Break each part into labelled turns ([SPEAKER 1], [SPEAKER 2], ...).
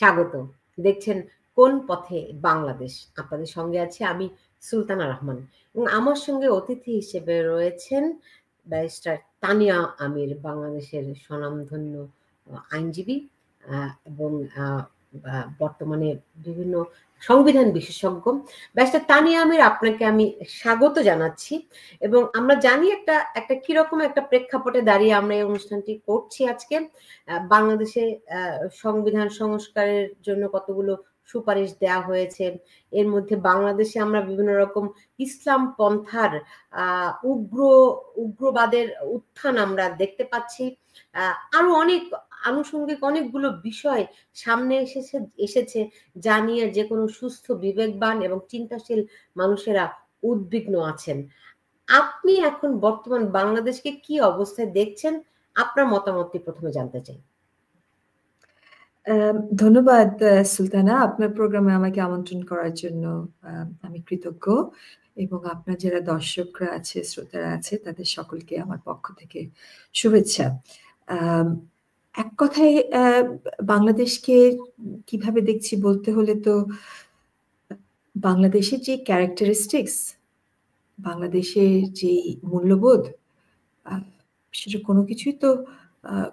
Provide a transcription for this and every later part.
[SPEAKER 1] স্বাগত। দেখছেন কোন পথে বাংলাদেশ। আপনাদের সঙ্গে আছি আমি সুলতানা রহমান এবং আমার সঙ্গে অতিথি হিসেবে রয়েছেন ব্যারিস্টার তানিয়া আমির, বাংলাদেশের স্বনামধন্য আইনজীবী এবং বর্তমানে বিভিন্ন সংবিধান বিশেষজ্ঞ। ব্যারিস্টার তানিয়া আমির, আপনাকে আমি স্বাগত জানাচ্ছি এবং আমরা জানি একটা কিরকম একটা প্রেক্ষাপটে দাঁড়িয়ে আমরা এই অনুষ্ঠানটি করছি আজকে। বাংলাদেশে সংবিধান সংস্কারের জন্য কতগুলো সুপারিশ দেয়া হয়েছে। এর মধ্যে বাংলাদেশে আমরা বিভিন্ন রকম ইসলাম পন্থার উগ্রবাদের উত্থান আমরা দেখতে পাচ্ছি। আরো অনেক আনুষঙ্গিক অনেকগুলো বিষয় সামনে এসেছে যা নিয়ে যে কোনো সুস্থ বিবেকবান এবং চিন্তাশীল মানুষেরা উদ্বিগ্ন আছেন। আপনি এখন বর্তমান বাংলাদেশকে কি অবস্থায় দেখছেন? আপনার মতামতটি প্রথমে জানতে চাই।
[SPEAKER 2] ধন্যবাদ সুলতানা, আপনার প্রোগ্রামে আমাকে আমন্ত্রণ করার জন্য আমি কৃতজ্ঞ এবং আপনার যারা দর্শকরা আছে, শ্রোতারা আছে, তাদের সকলকে আমার পক্ষ থেকে শুভেচ্ছা। এক কথায় বাংলাদেশকে কিভাবে দেখছি বলতে হলে তো বাংলাদেশের যে ক্যারেক্টারিস্টিক্স, বাংলাদেশের যে মূল্যবোধ, সেটা কোনো কিছুই তো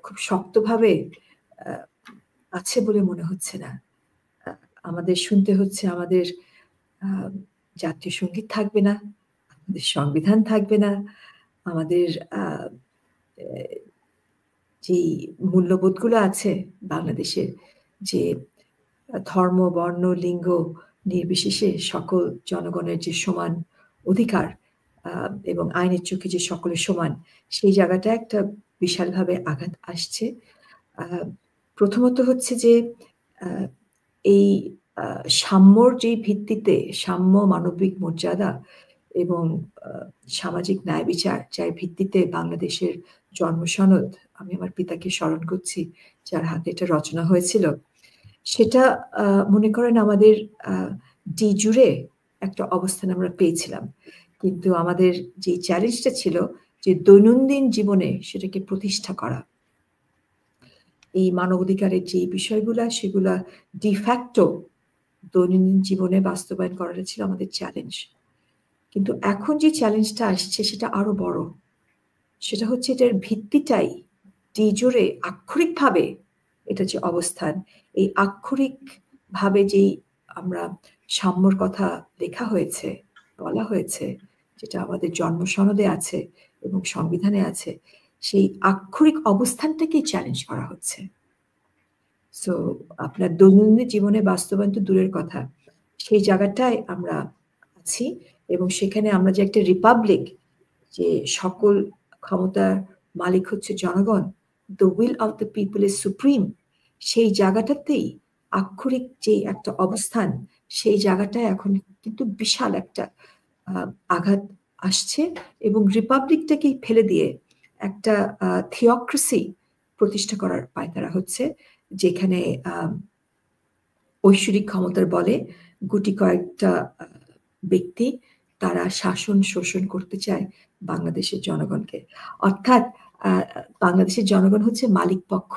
[SPEAKER 2] খুব শক্তভাবে আছে বলে মনে হচ্ছে না। আমাদের শুনতে হচ্ছে আমাদের জাতীয় সঙ্গীত থাকবে না, আমাদের সংবিধান থাকবে না, আমাদের যেই মূল্যবোধগুলো আছে বাংলাদেশের, যে ধর্ম, বর্ণ, লিঙ্গ নির্বিশেষে সকল জনগণের যে সমান অধিকার এবং আইনের চোখে যে সকলের সমান, সেই জায়গাটা একটা বিশালভাবে আঘাত আসছে। প্রথমত হচ্ছে যে এই সাম্যর যে ভিত্তিতে, সাম্য, মানবিক মর্যাদা এবং সামাজিক ন্যায় বিচার, যার ভিত্তিতে বাংলাদেশের জন্মসনদ, আমি আমার পিতাকে স্মরণ করছি যার হাতে এটা রচনা হয়েছিল, সেটা মনে করেন আমাদের ডি জুড়ে একটা অবস্থান আমরা পেয়েছিলাম। কিন্তু আমাদের যে চ্যালেঞ্জটা ছিল যে দৈনন্দিন জীবনে সেটাকে প্রতিষ্ঠা করা, এই মানবাধিকারের যে বিষয়গুলা, সেগুলা ডিফ্যাক্টো দৈনন্দিন জীবনে বাস্তবায়ন করাটা ছিল আমাদের চ্যালেঞ্জ। কিন্তু এখন যে চ্যালেঞ্জটা আসছে সেটা আরো বড়। সেটা হচ্ছে এটার ভিত্তিটাই ডি জোরে আক্ষরিকভাবে এটা যে অবস্থান, এই আক্ষরিকভাবে যেই আমরা সাম্যর কথা লেখা হয়েছে, বলা হয়েছে, যেটা আমাদের জন্মসনদে আছে এবং সংবিধানে আছে, সেই আক্ষরিক অবস্থানটাকেই চ্যালেঞ্জ করা হচ্ছে। সো আপনার দৈনন্দিন জীবনে বাস্তবায়ন তো দূরের কথা, সেই জায়গাটায় আমরা আছি এবং সেখানে আমরা যে একটা রিপাবলিক, যে সকল ক্ষমতার মালিক হচ্ছে জনগণ, the will of the people is supreme, সেই জায়গাটাতেই আক্ষরিক যে একটা অবস্থান, সেই জায়গাটায় এখন কিন্তু বিশাল একটা আঘাত আসছে এবং রিপাবলিকটাকেই ফেলে দিয়ে একটা থিওক্রেসি প্রতিষ্ঠা করার পায়তারা হচ্ছে, যেখানে ঐশ্বরিক ক্ষমতার বলে গুটি কয়েকটা ব্যক্তি তারা শাসন শোষণ করতে চায় বাংলাদেশের জনগণকে। অর্থাৎ বাংলাদেশের জনগণ হচ্ছে মালিক পক্ষ,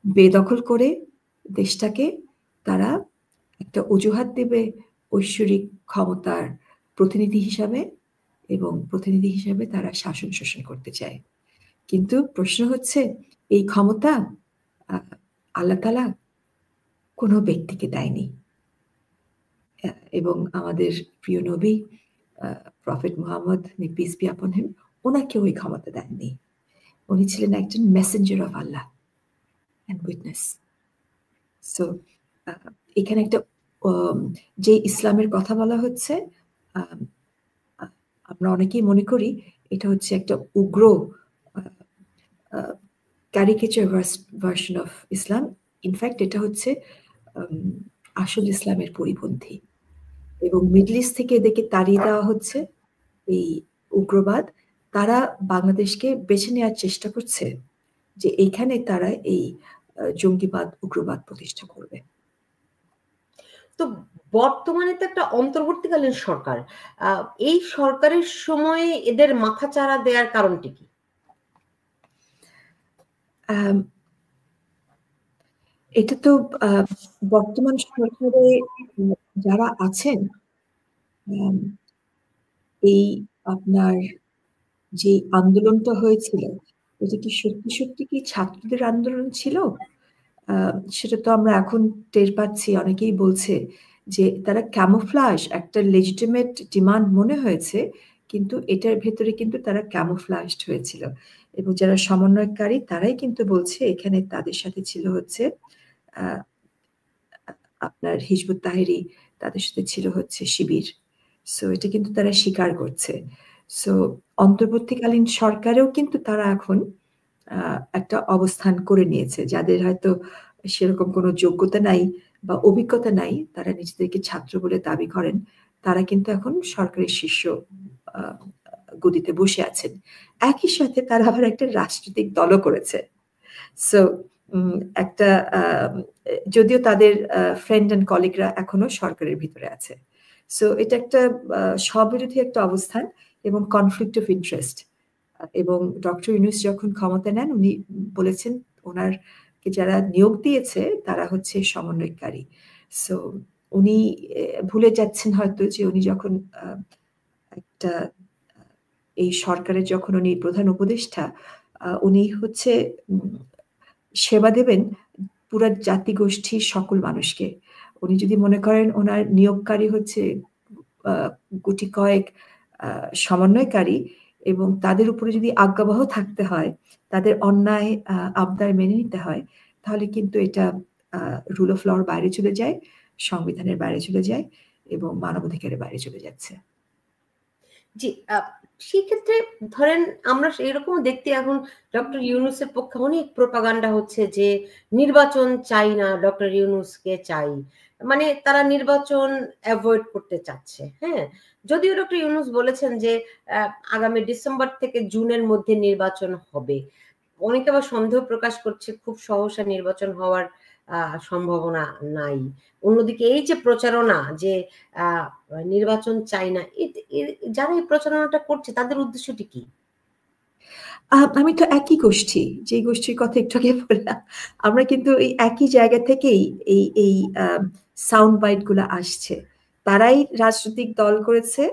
[SPEAKER 2] বেদখল করে দেশটাকে তারা একটা অজুহাত দেবে ঐশ্বরিক ক্ষমতার প্রতিনিধি হিসাবে, এবং প্রতিনিধি হিসাবে তারা শাসন শোষণ করতে চায়। কিন্তু প্রশ্ন হচ্ছে, এই ক্ষমতা আল্লাহ তাআলা কোনো ব্যক্তিকে দেয়নি এবং আমাদের প্রিয় নবী prophet Muhammad, may peace be upon him, ওনাকেও ওই ক্ষমতা দেননি। উনি ছিলেন একজন messenger of Allah and witness. So এখানে একটা যে ইসলামের কথা বলা হচ্ছে, আমরা অনেকেই মনে করি এটা হচ্ছে একটা উগ্র caricature version of Islam. In fact এটা হচ্ছে আসল ইসলামের পরিপন্থী এবং মিডল ইস্ট থেকে এদেরকে তাড়িয়ে দেওয়া হচ্ছে এই উগ্রবাদ। তারা বাংলাদেশকে বেছে নেওয়ার চেষ্টা করছে যে এইখানে তারা এই জঙ্গিবাদ, উগ্রবাদ প্রতিষ্ঠা করবে।
[SPEAKER 1] তো বর্তমানে তো একটা অন্তর্বর্তীকালীন সরকার, এই সরকারের সময়ে এদের মাথাচাড়া দেওয়ার কারণটি কি?
[SPEAKER 2] এটা তো বর্তমান সরকারে যারা আছেন, এই আপনার যে আন্দোলনটা হয়েছিল, এটা কি সত্যি সত্যি কি ছাত্রদের আন্দোলন ছিল? সেটা তো আমরা এখন টের পাচ্ছি। অনেকেই বলছে যে তারা ক্যামোফ্লাজ, একটা লেজিটিমেট ডিমান্ড মনে হয়েছে, কিন্তু এটার ভেতরে কিন্তু তারা ক্যামোফ্লাজড হয়েছিল। এবং যারা সমন্বয়কারী তারাই কিন্তু বলছে এখানে তাদের সাথে ছিল হচ্ছে আপনার হিজবুত তাহরির, তাদের সাথে ছিল হচ্ছে শিবির। সো এটা কিন্তু তারা স্বীকার করছে। সো অন্তর্বর্তীকালীন সরকারেও কিন্তু তারা এখন একটা অবস্থান করে নিয়েছে। যাদের হয়তো সেরকম কোনো যোগ্যতা নাই বা অভিজ্ঞতা নাই, তারা নিজেদেরকে ছাত্র বলে দাবি করেন, তারা কিন্তু এখন সরকারের শীর্ষ গদিতে বসে আছেন। একই সাথে তারা আবার একটা রাজনৈতিক দলও করেছে। সো একটা যদিও তাদের ফ্রেন্ড অ্যান্ড কলিগরা এখনো সরকারের ভিতরে আছে। সো এটা একটা স্ববিরোধী একটা অবস্থান এবং কনফ্লিক্ট অফ ইন্টারেস্ট। এবং ডক্টর ইউনূস যখন ক্ষমতা নেন, উনি বলেছেন ওনারকে যারা নিয়োগ দিয়েছে তারা হচ্ছে সমন্বয়কারী। সো উনি ভুলে যাচ্ছেন হয়তো যে উনি যখন একটা এই সরকারের যখন উনি প্রধান উপদেষ্টা, উনি হচ্ছে সেবা দেবেন পুরা জাতিগোষ্ঠীর সকল মানুষকে। উনি যদি মনে করেন ওনার নিয়োগকারী হচ্ছে গুটি কয়েক সমন্বয়কারী এবং তাদের উপরে যদি আজ্ঞাবহ থাকতে হয়, তাদের অন্যায় আবদার মেনে নিতে হয়, তাহলে কিন্তু এটা রুল অফ লর বাইরে চলে যায়, সংবিধানের বাইরে চলে যায় এবং মানবাধিকারের বাইরে চলে যাচ্ছে।
[SPEAKER 1] জি, সেক্ষেত্রে ধরেন আমরা এরকম দেখতে এখন ডক্টর ইউনূসের পক্ষে অনেক প্রোপাগান্ডা হচ্ছে যে নির্বাচন চাই না, ডক্টর ইউনূসকে চাই, মানে তারা নির্বাচন অ্যাভয়েড করতে চাচ্ছে। হ্যাঁ, যদিও ডক্টর ইউনূস বলেছেন যে আগামী ডিসেম্বর থেকে জুনের মধ্যে নির্বাচন হবে। অনেকে আবার সন্দেহ প্রকাশ করছে খুব সহসা নির্বাচন হওয়ার সম্ভাবনা নাই। অন্যদিকে এই যে প্রচারণা যে নির্বাচন চাই না, যারা এই প্রচারণাটা করছে তাদের উদ্দেশ্যটি কি?
[SPEAKER 2] আমি তো একই গোষ্ঠী, যে গোষ্ঠীর কথা একটু আগে বললাম। আমরা কিন্তু এই একই জায়গা থেকেই এই সাউন্ড বাইট গুলো আসছে। তারাই রাজনৈতিক দল করেছে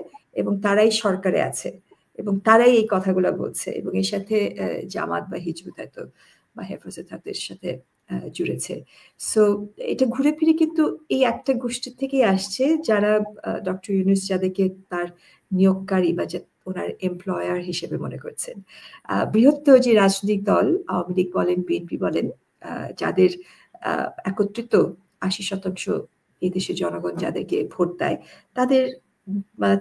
[SPEAKER 2] এবং তারাই সরকারে আছে এবং তারাই এই কথাগুলো বলছে এবং এর সাথে জামাত বা হিজবুত হয়তো বা হেফাজত তাদের সাথে জুড়েছে। সো এটা ঘুরে ফিরে কিন্তু এই একটা গোষ্ঠীর থেকেই আসছে, যারা ডক্টর ইউনূস যাদেরকে তার নিয়োগকারী বা ওনার এমপ্লয়ার হিসেবে মনে করছেন। বৃহত্তর যে রাজনৈতিক দল, আওয়ামী লীগ বলেন, বিএনপি বলেন, যাদের একত্রিত ৮০% এই দেশের জনগণ যাদেরকে ভোট দেয়, তাদের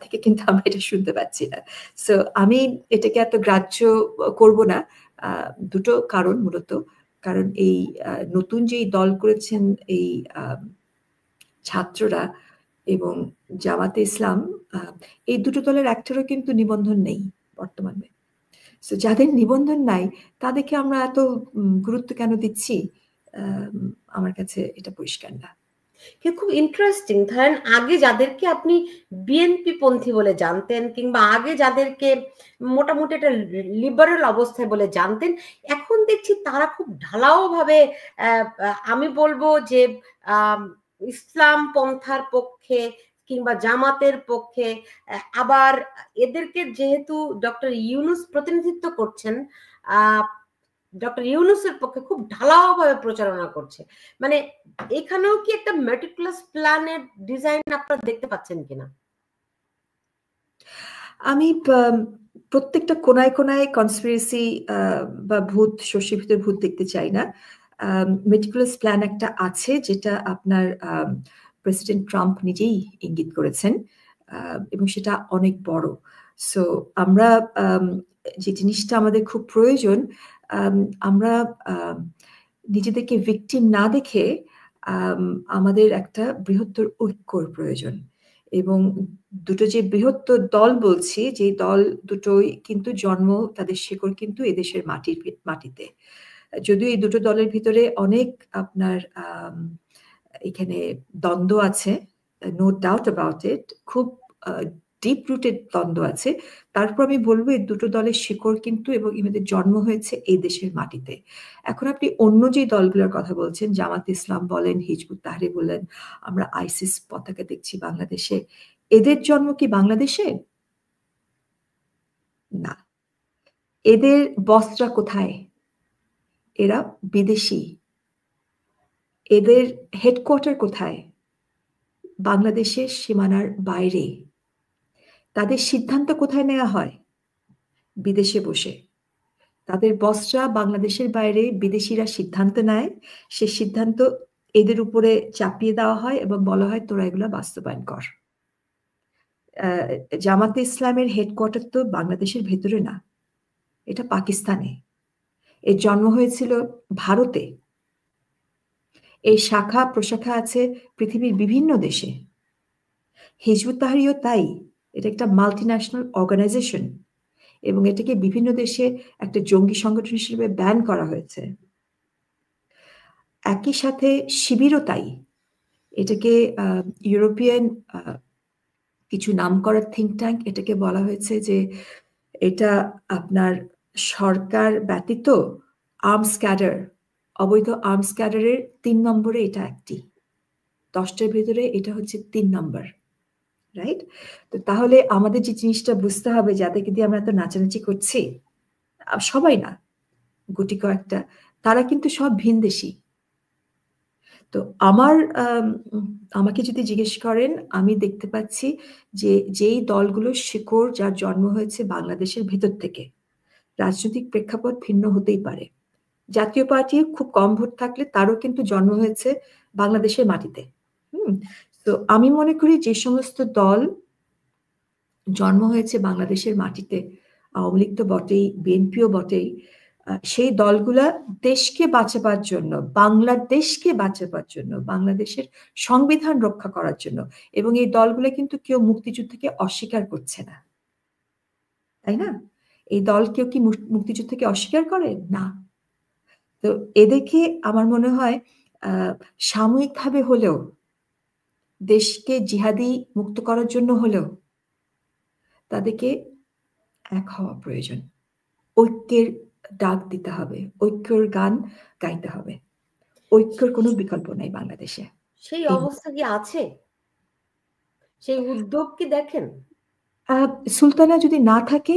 [SPEAKER 2] থেকে কিন্তু আমরা এটা শুনতে পাচ্ছি না। সো আমি এটাকে এত গ্রাহ্য করব না। দুটো কারণ মূলত। কারণ এই নতুন যেই দল করেছেন এই ছাত্ররা এবং জামাতে ইসলাম, এই দুটো দলের একটারও কিন্তু নিবন্ধন নেই বর্তমানে। সো যাদের নিবন্ধন নাই তাদেরকে আমরা এত গুরুত্ব কেন দিচ্ছি, আমার কাছে এটা পরিষ্কার না।
[SPEAKER 1] খুব ইন্টারেস্টিং। ধরেন আগে যাদেরকে আপনি বিএনপি পন্থী বলে জানতেন কিংবা আগে যাদেরকে মোটামুটি একটা লিবারেল অবস্থায় বলে জানতেন, এখন দেখছি তারা খুব ঢালাও ভাবে আমি বলবো যে ইসলাম পন্থার পক্ষে কিংবা জামাতের পক্ষে। আবার এদেরকে যেহেতু ডক্টর ইউনূস প্রতিনিধিত্ব করছেন, ডক্টর ইউনূসের পক্ষে খুব ঢালাও ভাবে প্রচারণা করছে। মানে এখানেও কি একটা মেটিকুলাস প্ল্যানের ডিজাইন আপনারা দেখতে পাচ্ছেন কিনা?
[SPEAKER 2] আমি প্রত্যেকটা কোনায় কোনায় কনস্পিরেসি বা ভূত, শস্যের ভিতরে ভূত দেখতে চাই না। মেটিকুলাস প্ল্যান একটা আছে, যেটা আপনার প্রেসিডেন্ট ট্রাম্প নিজেই ইঙ্গিত করেছেন এবং সেটা অনেক বড়। সো আমরা যে জিনিসটা আমাদের খুব প্রয়োজন, আমরা নিজেদেরকে ভিকটিম না দেখে আমাদের একটা বৃহত্তর ঐক্যর প্রয়োজন। এবং দুটো যে বৃহত্তর দল বলছি, যে দল দুটোই কিন্তু জন্ম, তাদের শেকড় কিন্তু এদেশের মাটিতে। যদিও এই দুটো দলের ভিতরে অনেক আপনার এখানে দ্বন্দ্ব আছে, নো ডাউট অ্যাবাউট ইট, খুব ডিপ রুটেড দ্বন্দ্ব আছে, তারপর আমি বলবো এই দুটো দলের শিকড় কিন্তু এবং এদের জন্ম হয়েছে এই দেশের মাটিতে। এখন আপনি অন্য যে দলগুলোর কথা বলছেন, জামাত ইসলাম বলেন, হিজবুত তাহরির বলেন, আমরা আইসিস পতাকা দেখছি বাংলাদেশে, এদের জন্ম কি বাংলাদেশে? না। এদের বসরা কোথায়? এরা বিদেশি। এদের হেডকোয়ার্টার কোথায়? বাংলাদেশের সীমানার বাইরে। তাদের সিদ্ধান্ত কোথায় নেওয়া হয়? বিদেশে বসে। তাদের বসরা বাংলাদেশের বাইরে, বিদেশিরা সিদ্ধান্ত নেয়, সে সিদ্ধান্ত এদের উপরে চাপিয়ে দেওয়া হয় এবং বলা হয় তোরা এগুলো বাস্তবায়ন কর। জামাতে ইসলামের হেডকোয়ার্টার তো বাংলাদেশের ভেতরে না, এটা পাকিস্তানে। এর জন্ম হয়েছিল ভারতে। এই শাখা প্রশাখা আছে পৃথিবীর বিভিন্ন দেশে। হিজবুত তাহরিরও তাই, এটা একটা মাল্টিন্যাশনাল অর্গানাইজেশন এবং এটাকে বিভিন্ন দেশে একটা জঙ্গি সংগঠন হিসেবে ব্যান করা হয়েছে। একই সাথে শিবিরও তাই, এটাকে ইউরোপিয়ান কিছু নামকরা থিঙ্ক ট্যাঙ্ক এটাকে বলা হয়েছে যে এটা আপনার সরকার ব্যতীত আর্মস ক্যাডার, অবৈধ আর্মস ক্যাডারের 3 নম্বরে এটা একটি, 10টার ভিতরে এটা হচ্ছে 3 নম্বর, রাইট? তো তাহলে আমাদের যে জিনিসটা বুঝতে হবে, যাদেরকে দিয়ে আমরা এত নাচানাচি করছি, সবাই না, গুটি কয়েকটা, তারা কিন্তু সব ভিনদেশী। তো আমাকে যদি জিজ্ঞেস করেন, আমি দেখতে পাচ্ছি যে যেই দলগুলোর শিকড়, যার জন্ম হয়েছে বাংলাদেশের ভেতর থেকে, রাজনৈতিক প্রেক্ষাপট ভিন্ন হতেই পারে। জাতীয় পার্টি খুব কম ভোট থাকলে তারও কিন্তু জন্ম হয়েছে বাংলাদেশের মাটিতে। তো আমি মনে করি যে সমস্ত দল জন্ম হয়েছে বাংলাদেশের মাটিতে, আওয়ামী লীগ তো বটেই, বিএনপিও বটেই, সেই দলগুলা দেশকে বাঁচাবার জন্য, বাংলাদেশকে বাঁচাবার জন্য, বাংলাদেশের সংবিধান রক্ষা করার জন্য, এবং এই দলগুলো কিন্তু কেউ মুক্তিযুদ্ধকে অস্বীকার করছে না, তাই না? এই দল কেউ কি মুক্তিযুদ্ধকে অস্বীকার করে না? তো এদেরকে আমার মনে হয় সাময়িকভাবে হলেও, দেশকে জিহাদি মুক্ত করার জন্য হলেও তাদেরকে এক হওয়া প্রয়োজন। ঐক্যের ডাক দিতে হবে, ঐক্যর গান গাইতে হবে। ঐক্যর কোনো বিকল্প নাই বাংলাদেশে।
[SPEAKER 1] সেই অবস্থা কি আছে? সেই উদ্যোগ কি দেখেন?
[SPEAKER 2] সুলতানা যদি না থাকে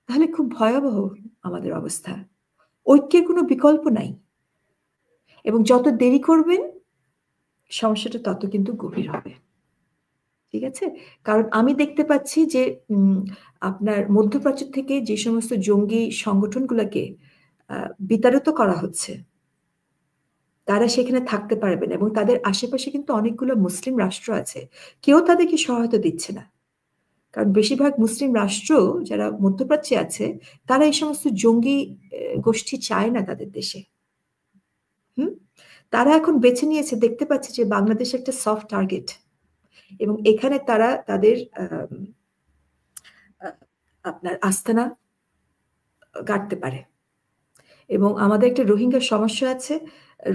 [SPEAKER 2] তাহলে খুব ভয়াবহ আমাদের অবস্থা। ঐক্যের কোনো বিকল্প নাই, এবং যত দেরি করবেন সমস্যাটা তত কিন্তু গভীর হবে। ঠিক আছে? কারণ আমি দেখতে পাচ্ছি যে আপনার মধ্যপ্রাচ্য থেকে যে সমস্ত জঙ্গি সংগঠনগুলোকে বিতাড়িত করা হচ্ছে, তারা সেখানে থাকতে পারবে না, এবং তাদের আশেপাশে কিন্তু অনেকগুলো মুসলিম রাষ্ট্র আছে, কেউ তাদেরকে সহায়তা দিচ্ছে না। কারণ বেশিরভাগ মুসলিম রাষ্ট্র যারা মধ্যপ্রাচ্যে আছে, তারা এই সমস্ত জঙ্গি গোষ্ঠী চায় না তাদের দেশে। তারা এখন বেছে নিয়েছে, দেখতে পাচ্ছে যে বাংলাদেশ একটা সফট টার্গেট, এবং এখানে তারা তাদের আপনার আস্তানা গাড়তে পারে। এবং আমাদের একটা রোহিঙ্গা সমস্যা আছে।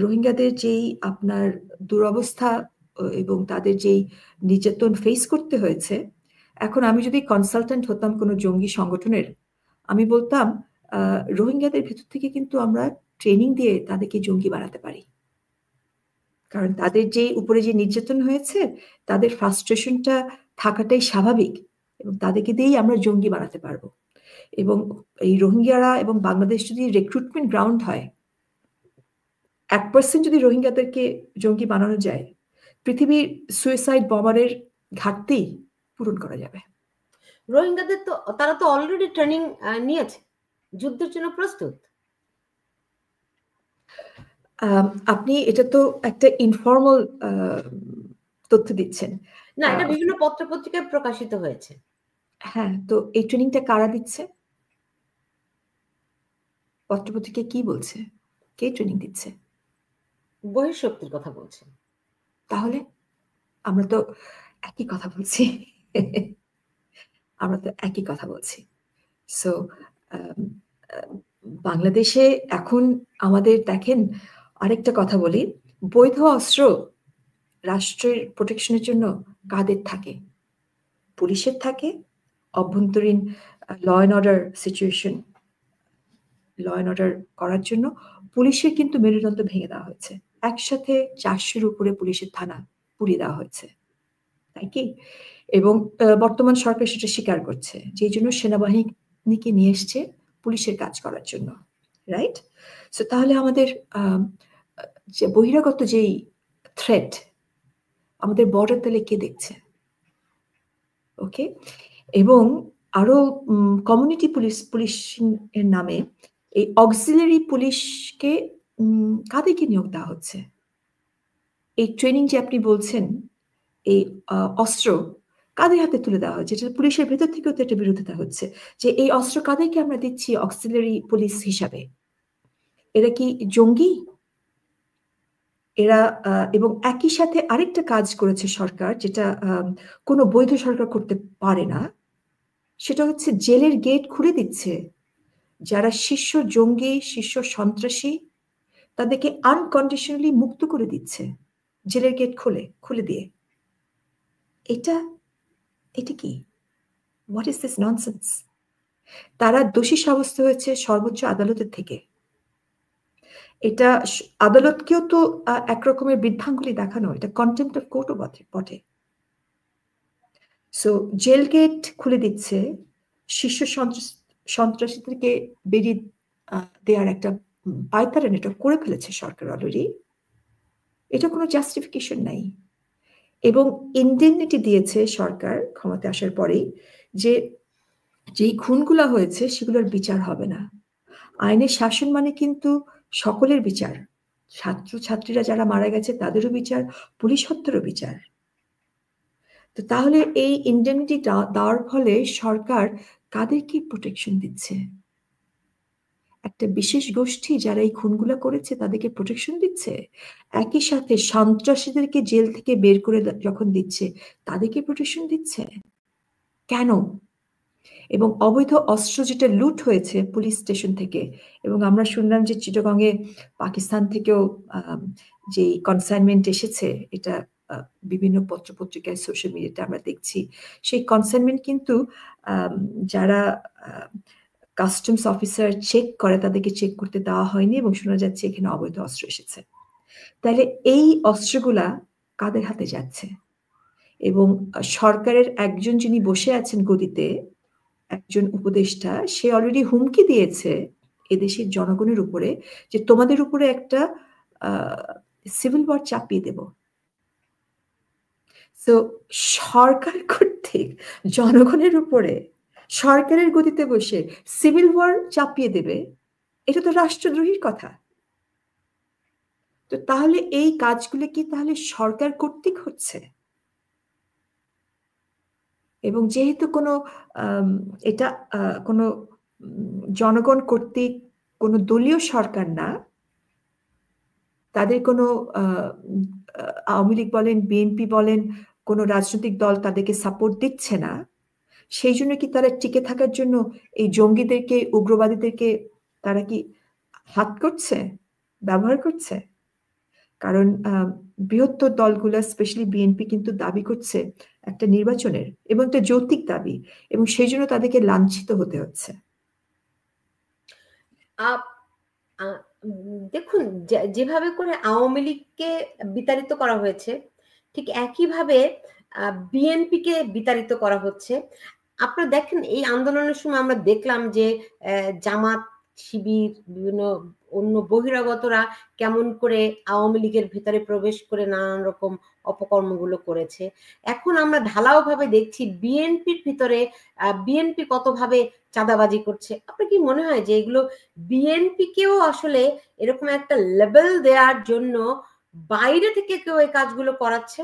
[SPEAKER 2] রোহিঙ্গাদের যেই আপনার দুরবস্থা এবং তাদের যেই নির্যাতন ফেস করতে হয়েছে, এখন আমি যদি কনসালটেন্ট হতাম কোনো জঙ্গি সংগঠনের, আমি বলতাম রোহিঙ্গাদের ভেতর থেকে কিন্তু আমরা ট্রেনিং দিয়ে তাদেরকে জঙ্গি বানাতে পারি। কারণ তাদের যে উপরে যে নির্যাতন হয়েছে, তাদের ফ্রাস্ট্রেশনটা থাকাটাই স্বাভাবিক, এবং তাদেরকে দিয়েই আমরা জঙ্গি বানাতে পারবো। এবং এই রোহিঙ্গারা এবং বাংলাদেশ যদি রিক্রুটমেন্ট গ্রাউন্ড হয়, 1% যদি রোহিঙ্গাদেরকে জঙ্গি বানানো যায়, পৃথিবীর সুইসাইড বমারের ঘাটতি পূরণ করা যাবে।
[SPEAKER 1] রোহিঙ্গাদের তো, তারা তো অলরেডি ট্রেনিং নিয়েছে, যুদ্ধের জন্য প্রস্তুত।
[SPEAKER 2] আপনি এটা তো একটা ইনফর্মাল তথ্য দিচ্ছেন।
[SPEAKER 1] না, এটা বিভিন্ন পত্রপত্রিকায় প্রকাশিত হয়েছে।
[SPEAKER 2] হ্যাঁ, তো এই ট্রেনিংটা কারা দিচ্ছে? পত্রপত্রিকায় কি বলছে? কে ট্রেনিং দিচ্ছে?
[SPEAKER 1] বহিঃশক্তির কথা বলছে।
[SPEAKER 2] তাহলে আমরা তো একই কথা বলছি। আমরা তো একই কথা বলছি। সো বাংলাদেশে এখন আমাদের দেখেন, আরেকটা কথা বলি, বৈধ অস্ত্র রাষ্ট্রের প্রোটেকশনের জন্য কাদের থাকে? পুলিশের থাকে, অভ্যন্তরীণ law and order situation, law and order করার জন্য পুলিশের কিন্তু মেরুদণ্ড ভেঙে দেওয়া হয়েছে। একসাথে 400-র উপরে পুলিশের থানা পুড়িয়ে দেওয়া হয়েছে, তাই কি? এবং বর্তমান সরকার সেটা স্বীকার করছে, যেই জন্য সেনাবাহিনীকে নিয়ে এসছে পুলিশের কাজ করার জন্য, রাইট? সো তাহলে আমাদের যে বহিরাগত যেই থ্রেট, আমাদের বর্ডার তাহলে কে দেখছে? ওকে। এবং আরো কমিউনিটি পুলিশিং এর নামে এই অক্সিলারি পুলিশকে কাদেরকে নিয়োগ দেওয়া হচ্ছে? এই ট্রেনিং যে আপনি বলছেন, এই অস্ত্র কাদের হাতে তুলে দেওয়া হচ্ছে? যেটা পুলিশের ভেতর থেকেও তো একটা বিরোধিতা হচ্ছে যে এই অস্ত্র কাদেরকে আমরা দিচ্ছি অক্সিলারি পুলিশ হিসাবে? এরা কি জঙ্গি? এরা এবং একই সাথে আরেকটা কাজ করেছে সরকার, যেটা কোনো বৈধ সরকার করতে পারে না, সেটা হচ্ছে জেলের গেট খুলে দিচ্ছে। যারা শীর্ষ জঙ্গি, শীর্ষ সন্ত্রাসী, তাদেরকে আনকন্ডিশনালি মুক্ত করে দিচ্ছে জেলের গেট খুলে দিয়ে। এটা কি? What is this nonsense? তারা দোষী সাব্যস্ত হয়েছে সর্বোচ্চ আদালতের থেকে। এটা আদালতকেও তো একরকমের বৃদ্ধাঙ্গুলি দেখানো, এটা কন্টেম্প্ট অফ কোর্টও বটে। সো জেল গেট খুলে দিচ্ছে, শীর্ষ সন্ত্রাসীদেরকে বেরিয়ে দেওয়ার একটা পায়তারা এটা করে ফেলেছে সরকার অলরেডি। এটা কোনো জাস্টিফিকেশন নাই। এবং ইন্ডেমনিটি দিয়েছে সরকার ক্ষমতা আসার পরেই, যে যেই খুনগুলো হয়েছে সেগুলোর বিচার হবে না। আইনের শাসন মানে কিন্তু সকলের বিচার, ছাত্রছাত্রীরা যারা মারা গেছে তাদেরও বিচার, পুলিশ হত্যারও বিচার। তো তাহলে এই ইন্ডেমনিটি দেওয়ার ফলে সরকার কাদেরকে প্রোটেকশন দিচ্ছে? একটা বিশেষ গোষ্ঠী যারা এই খুনগুলো করেছে তাদেরকে প্রোটেকশন দিচ্ছে, একই সাথে সন্ত্রাসীদেরকে জেল থেকে বের করে যখন দিচ্ছে তাদেরকে প্রোটেকশন দিচ্ছে কেন? এবং অবৈধ অস্ত্র যেটা লুট হয়েছে পুলিশ স্টেশন থেকে, এবং আমরা শুনলাম যে চিটাগংয়ে পাকিস্তান থেকেও যে কনসাইনমেন্ট এসেছে, এটা বিভিন্ন পত্রপত্রিকায় সোশ্যাল মিডিয়াতে আমরা দেখছি। সেই কনসাইনমেন্ট কিন্তু যারা কাস্টমস অফিসার চেক করে তাদেরকে চেক করতে দেওয়া হয়নি, এবং শোনা যাচ্ছে এখানে অবৈধ অস্ত্র এসেছে। তাহলে এই অস্ত্রগুলা কাদের হাতে যাচ্ছে? এবং সরকারের একজন যিনি বসে আছেন গদিতে, একজন উপদেষ্টা, সে অলরেডি হুমকি দিয়েছে এদেশের জনগণের উপরে যে তোমাদের উপরে একটা সিভিল ওয়ার চাপিয়ে দেব। তো সরকার কর্তৃক জনগণের উপরে সরকারের গতিতে বসে সিভিল ওয়ার চাপিয়ে দেবে, এটা তো রাষ্ট্রদ্রোহীর কথা। তো তাহলে এই কাজগুলো কি তাহলে সরকার কর্তৃক হচ্ছে? এবং যেহেতু কোনো এটা কোনো জনগণ কর্তৃক কোনো দলীয় সরকার না, তাদের কোনো আওয়ামী লীগ বলেন, বিএনপি বলেন, কোনো রাজনৈতিক দল তাদেরকে সাপোর্ট দিচ্ছে না, সেই জন্য কি তারা টিকে থাকার জন্য এই জঙ্গিদেরকে, উগ্রবাদীদেরকে তারা কি হাত করছে, ব্যবহার করছে? কারণ বৃহত্তর দলগুলো স্পেশালি বিএনপি কিন্তু দাবি করছে একটা নির্বাচনের, এবং একটা যৌক্তিক দাবি, এবং সেই জন্য তাদেরকে লাঞ্ছিত হতে হচ্ছে।
[SPEAKER 1] দেখুন, যেভাবে করে আওয়ামী লীগকে বিতাড়িত করা হয়েছে, ঠিক একইভাবে বিএনপিকে বিতাড়িত করা হচ্ছে। আপনারা দেখেন, এই আন্দোলনের সময় আমরা দেখলাম যে জামাত, শিবির, বিভিন্ন অন্য বহিরাগতরা কেমন করে আওয়ামী লীগের ভেতরে প্রবেশ করে নানান রকম অপকর্মগুলো করেছে। এখন আমরা ঢালাওভাবে দেখছি বিএনপির ভিতরে বিএনপি কতভাবে চাঁদাবাজি করছে। আপনার কি মনে হয় যে এগুলো বিএনপিকেও আসলে এরকম একটা লেভেল দেওয়ার জন্য বাইরে থেকে কেউ এই কাজগুলো করাচ্ছে?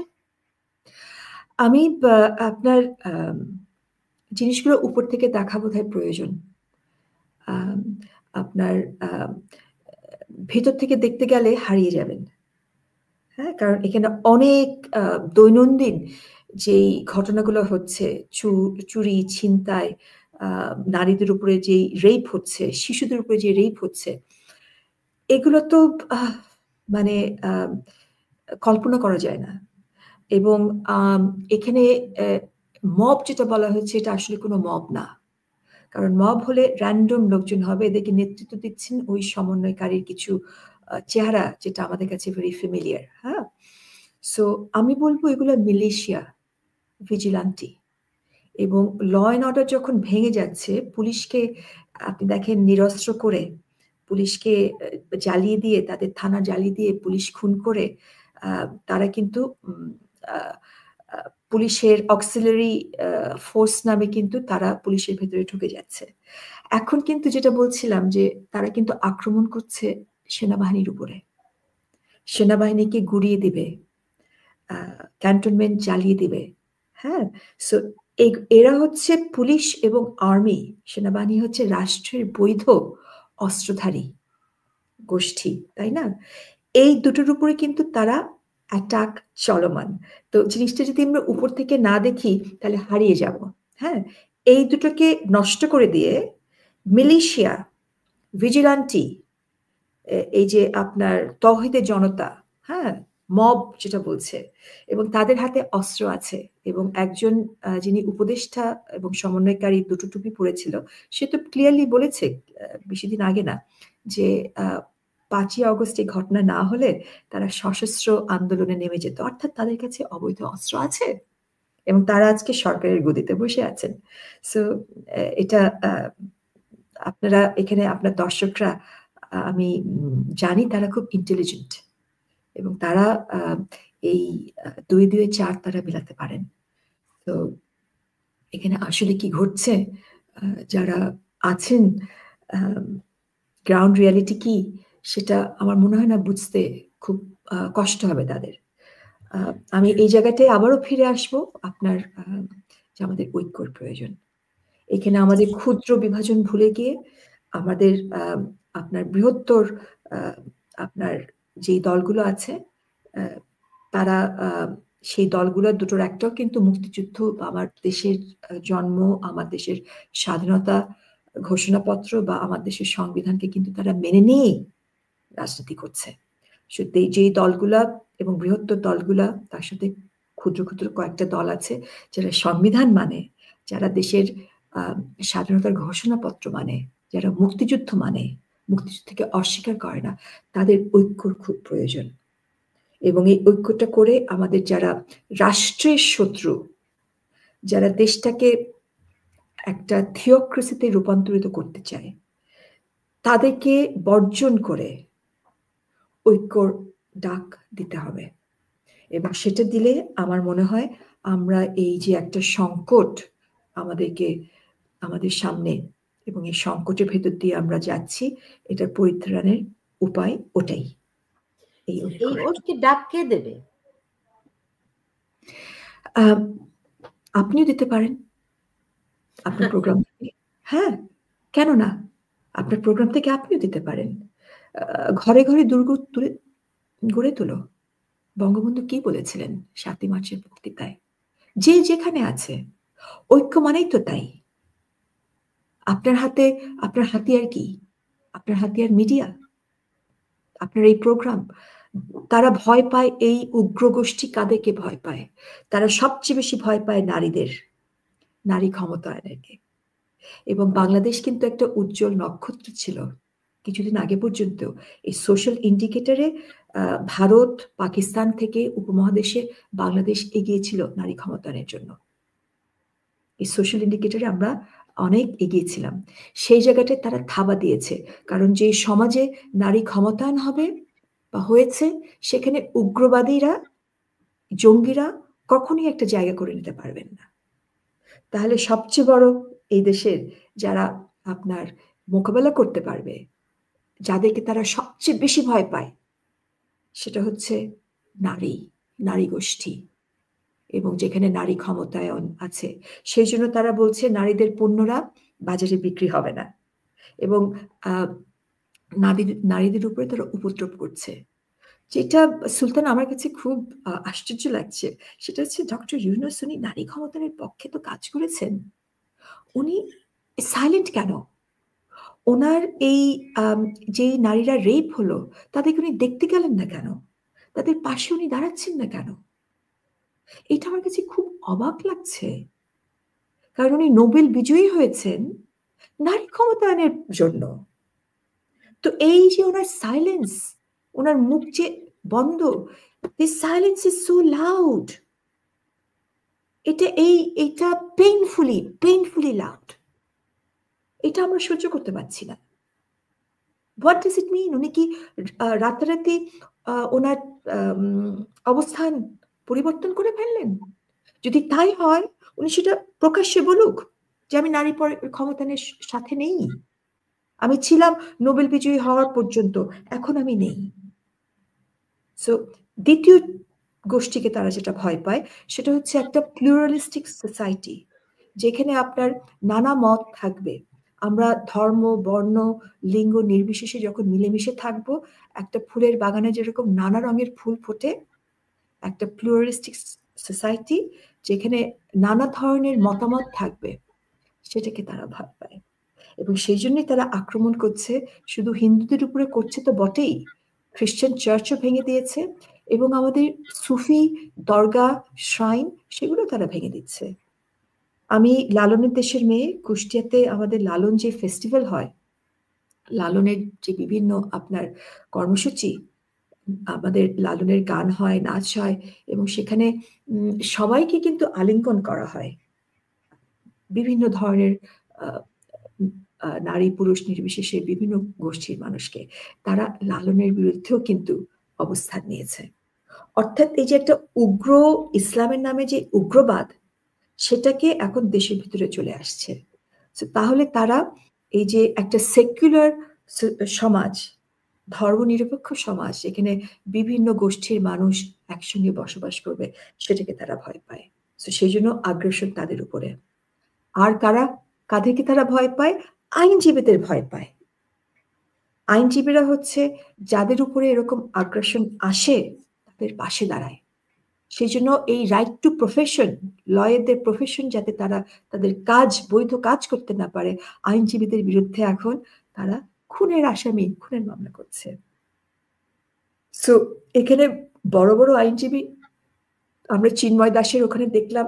[SPEAKER 2] আমি আপনার জিনিসগুলো উপর থেকে দেখা বোধহয় প্রয়োজন। আপনার ভেতর থেকে দেখতে গেলে হারিয়ে যাবেন। হ্যাঁ, কারণ এখানে অনেক দৈনন্দিন যেই ঘটনাগুলো হচ্ছে, চুরি, ছিনতাই, নারীদের উপরে যেই রেপ হচ্ছে, শিশুদের উপরে যে রেপ হচ্ছে, এগুলো তো মানে কল্পনা করা যায় না। এবং এখানে মব যেটা বলা হয়েছে এটা আসলে কোনো মব না, কারণ মব হলে র্যান্ডম লোকজন হবে, এদেরকে নেতৃত্ব দিচ্ছেন ওই সমন্বয়কারীর কিছু চেহারা, যেটা আমাদের কাছে ভেরি ফ্যামিলিয়ার। হ্যাঁ, সো আমি বলবো এগুলো মিলিশিয়া, ভিজিলান্টি। এবং ল অ্যান্ড অর্ডার যখন ভেঙে যাচ্ছে, পুলিশকে আপনি দেখেন নিরস্ত্র করে, পুলিশকে জ্বালিয়ে দিয়ে, তাদের থানা জ্বালিয়ে দিয়ে পুলিশ খুন করে, তারা কিন্তু পুলিশের অক্সিলারি ফোর্স নামে কিন্তু তারা পুলিশের ভেতরে ঢুকে যাচ্ছে। এখন কিন্তু যেটা বলছিলাম যে তারা কিন্তু আক্রমণ করছে সেনাবাহিনীর উপরে, সেনাবাহিনীকে গুড়িয়ে দিবে, ক্যান্টনমেন্ট জ্বালিয়ে দিবে। হ্যাঁ, সো এরা হচ্ছে পুলিশ এবং আর্মি, সেনাবাহিনী হচ্ছে রাষ্ট্রের বৈধ অস্ত্রধারী গোষ্ঠী, তাই না? এই দুটোর উপরে কিন্তু তারা অ্যাটাক চলমান। তো জিনিসটা যদি আমরা উপর থেকে না দেখি তাহলে হারিয়ে যাব। হ্যাঁ, এই দুটোকে নষ্ট করে দিয়ে মিলিশিয়া, ভিজিলান্টি, এই যে আপনার তৌহিদে জনতা, হ্যাঁ, মব যেটা বলছে, এবং তাদের হাতে অস্ত্র আছে। এবং একজন যিনি উপদেষ্টা এবং সমন্বয়কারী দুটো টুপি পরেছিল, সে তো ক্লিয়ারলি বলেছে বেশি দিন আগে না যে 5ই অগস্ট এই ঘটনা না হলে তারা সশস্ত্র আন্দোলনে নেমে যেত, অর্থাৎ তাদের কাছে অবৈধ অস্ত্র আছে এবং তারা আজকে সরকারের গদিতে বসে আছেন। সো এটা আপনারা এখানে আপনার দর্শকরা, আমি জানি তারা খুব ইন্টেলিজেন্ট এবং তারা এই 2-2-4 তারা মেলাতে পারেন। তো এখানে আসলে কি ঘটছে, যারা আছেন, গ্রাউন্ড রিয়ালিটি কি, সেটা আমার মনে হয় না বুঝতে খুব কষ্ট হবে তাদের। আমি এই জায়গাটায় আবারও ফিরে আসবো, আপনার যে আমাদের ঐক্যর প্রয়োজন। এখানে আমাদের ক্ষুদ্র বিভাজন ভুলে গিয়ে আমাদের আপনার বৃহত্তর আপনার যেই দলগুলো আছে, তারা সেই দলগুলোর দুটোর একটাও কিন্তু মুক্তিযুদ্ধ, আমার দেশের জন্ম, আমার দেশের স্বাধীনতা ঘোষণাপত্র বা আমার দেশের সংবিধানকে কিন্তু তারা মেনে নিয়েই রাজনীতি করছে। সত্যি যেই দলগুলা এবং বৃহত্তর দলগুলা, তার সাথে ক্ষুদ্র ক্ষুদ্র কয়েকটা দল আছে যারা সংবিধান মানে, যারা দেশের স্বাধীনতার ঘোষণাপত্র মানে, যারা মুক্তিযুদ্ধ মানে, মুক্তিযুদ্ধকে অস্বীকার করে না, তাদের ঐক্যর খুব প্রয়োজন। এবং এই ঐক্যটা করে আমাদের যারা রাষ্ট্রের শত্রু, যারা দেশটাকে একটা থিওক্রেসিতে রূপান্তরিত করতে চায়, তাদেরকে বর্জন করে ঐক্যর ডাক দিতে হবে। এবং সেটা দিলে আমার মনে হয় আমরা এই যে একটা সংকট আমাদের সামনে, এবং এই সংকটের ভেতর দিয়ে আমরা যাচ্ছি, এটার পরিত্রাণের উপায় ওটাই।
[SPEAKER 1] এই ঐক্যের ডাক কে দেবে?
[SPEAKER 2] আপনিও দিতে পারেন আপনার প্রোগ্রাম থেকে। হ্যাঁ, কেন না? আপনার প্রোগ্রাম থেকে আপনিও দিতে পারেন। ঘরে ঘরে দুর্গ গড়ে তোলো। বঙ্গবন্ধু কি বলেছিলেন 7ই মার্চের বক্তৃতায়? যে যেখানে আছে, ঐক্য মানেই তো তাই। আপনার হাতে আপনার হাতিয়ার কি? আপনার হাতিয়ার মিডিয়া, আপনার এই প্রোগ্রাম। তারা ভয় পায়, এই উগ্র গোষ্ঠী কাদেরকে ভয় পায়? তারা সবচেয়ে বেশি ভয় পায় নারীদের, নারী ক্ষমতায়নকে। এবং বাংলাদেশ কিন্তু একটা উজ্জ্বল নক্ষত্র ছিল কিছুদিন আগে পর্যন্ত। এই সোশ্যাল ইন্ডিকেটরে ভারত, পাকিস্তান থেকে উপমহাদেশে বাংলাদেশ এগিয়ে ছিল নারী ক্ষমতায়নের জন্য। এই সোশ্যাল ইন্ডিকেটরে আমরা অনেক এগিয়েছিলাম। সেই জায়গাটায় তারা থাবা দিয়েছে, কারণ যে সমাজে নারী ক্ষমতায়ন হবে বা হয়েছে, সেখানে উগ্রবাদীরা, জঙ্গিরা কখনোই একটা জায়গা করে নিতে পারবেন না। তাহলে সবচেয়ে বড় এই দেশের যারা আপনার মোকাবেলা করতে পারবে, যাদেরকে তারা সবচেয়ে বেশি ভয় পায়, সেটা হচ্ছে নারী গোষ্ঠী। এবং যেখানে নারী ক্ষমতায়ন আছে, সেই জন্য তারা বলছে নারীদের পণ্যরা বাজারে বিক্রি হবে না, এবং নারীদের উপরে তারা উপদ্রব করছে। যেটা সুলতান আমার কাছে খুব আশ্চর্য লাগছে, সেটা হচ্ছে ডক্টর ইউনূস, উনি নারী ক্ষমতায়নের পক্ষে তো কাজ করেছেন, উনি সাইলেন্ট কেন? ওনার এই যেই নারীরা রেপ হলো, তাদেরকে উনি দেখতে গেলেন না কেন? তাদের পাশে উনি দাঁড়াচ্ছেন না কেন? এটা আমার কাছে খুব অবাক লাগছে। কারণ উনি নোবেল বিজয়ী হয়েছেন নারী ক্ষমতায়নের জন্য। তো এই যে ওনার সাইলেন্স, ওনার মুখ যে বন্ধ, this silence is so loud, এটা পেইনফুলি লাউড। এটা আমরা সহ্য করতে পারছি না। হোয়াট ডাজ ইট মিন? উনি কি রাতারাতি ওনার অবস্থান পরিবর্তন করে ফেললেন? যদি তাই হয়, উনি সেটা প্রকাশ্যে বলুক যে আমি নারী ক্ষমতায়নের সাথে নেই, আমি ছিলাম নোবেল বিজয়ী হওয়ার পর্যন্ত, এখন আমি নেই। সো দ্বিতীয় গোষ্ঠীকে তারা যেটা ভয় পায় সেটা হচ্ছে একটা প্লুরালিস্টিক সোসাইটি, যেখানে আপনার নানা মত থাকবে। আমরা ধর্ম, বর্ণ, লিঙ্গ নির্বিশেষে যখন মিলেমিশে থাকবো, একটা ফুলের বাগানে যেরকম নানা রঙের ফুল ফোটে, একটা প্লুরালিস্টিক সোসাইটি যেখানে নানা ধরনের মতামত থাকবে, সেটাকে তারা ভয় পায়। এবং সেই জন্যই তারা আক্রমণ করছে। শুধু হিন্দুদের উপরে করছে তো বটেই, খ্রিস্টান চার্চও ভেঙে দিয়েছে, এবং আমাদের সুফি দরগা, শ্রাইন, সেগুলো তারা ভেঙে দিচ্ছে। আমি লালনের দেশের মেয়ে, কুষ্টিয়াতে আমাদের লালন যে ফেস্টিভ্যাল হয়, লালনের যে বিভিন্ন আপনার কর্মসূচি, আমাদের লালনের গান হয়, নাচ হয়, এবং সেখানে সবাইকে কিন্তু আলিঙ্গন করা হয়, বিভিন্ন ধরনের নারী পুরুষ নির্বিশেষে বিভিন্ন গোষ্ঠীর মানুষকে। তারা লালনের বিরুদ্ধেও কিন্তু অবস্থান নিয়েছে। অর্থাৎ এই যে একটা উগ্র ইসলামের নামে যে উগ্রবাদ, সেটাকে এখন দেশের ভিতরে চলে আসছে। তাহলে তারা এই যে একটা সেকুলার সমাজ, ধর্মনিরপেক্ষ সমাজ, যেখানে বিভিন্ন গোষ্ঠীর মানুষ একসঙ্গে বসবাস করবে, সেটাকে তারা ভয় পায়। সেই জন্য আগ্রাসন তাদের উপরে। আর কাদেরকে তারা ভয় পায়? আইনজীবীদের ভয় পায়। আইনজীবীরা হচ্ছে যাদের উপরে এরকম আগ্রাসন আসে, তাদের পাশে দাঁড়ায়। সেই জন্য এই রাইট টু প্রফেশন, লয়ারদের প্রফেশন, যাতে তারা তাদের বৈধ কাজ করতে না পারে, আইনজীবীদের বিরুদ্ধে এখন তারা খুনের মামলা করছে। সো এখানে বড় বড় আইনজীবী, আমরা চিন্ময় দাসের ওখানে দেখলাম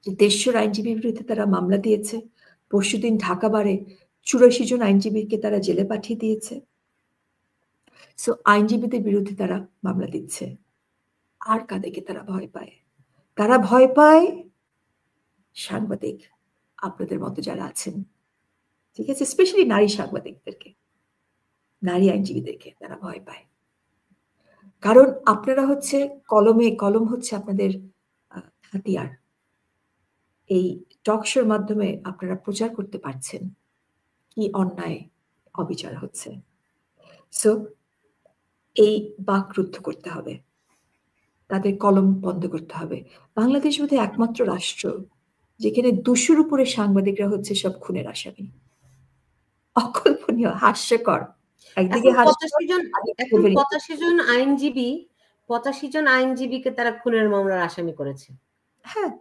[SPEAKER 2] যে 150 আইনজীবীর বিরুদ্ধে তারা মামলা দিয়েছে। পরশুদিন ঢাকা বারে 84 জন আইনজীবীকে তারা জেলে পাঠিয়ে দিয়েছে। সো আইনজীবীদের বিরুদ্ধে তারা মামলা দিচ্ছে। আর কাদেরকে তারা ভয় পায়? তারা ভয় পায় সাংবাদিক, আপনাদের মতো যারা আছেন, ঠিক আছে, স্পেশালি নারী সাংবাদিকদেরকে, নারী আইনজীবীদেরকে তারা ভয় পায়। কারণ আপনারা হচ্ছে কলম হচ্ছে আপনাদের হাতিয়ার। এই টক শোর মাধ্যমে আপনারা প্রচার করতে পারছেন কি অন্যায় অবিচার হচ্ছে। সো এই বাকরুদ্ধ করতে হবে, তাদের কলম বন্ধ করতে হবে। বাংলাদেশ বোধহয় একমাত্র রাষ্ট্র যেখানে 200-র উপরে সাংবাদিকরা হচ্ছে সব খুনের আসামি। অকল্পনীয়, হাস্যকর। একদিকে
[SPEAKER 1] 85 জন আইনজীবীকে তারা খুনের মামলার আসামি করেছে।
[SPEAKER 2] হ্যাঁ,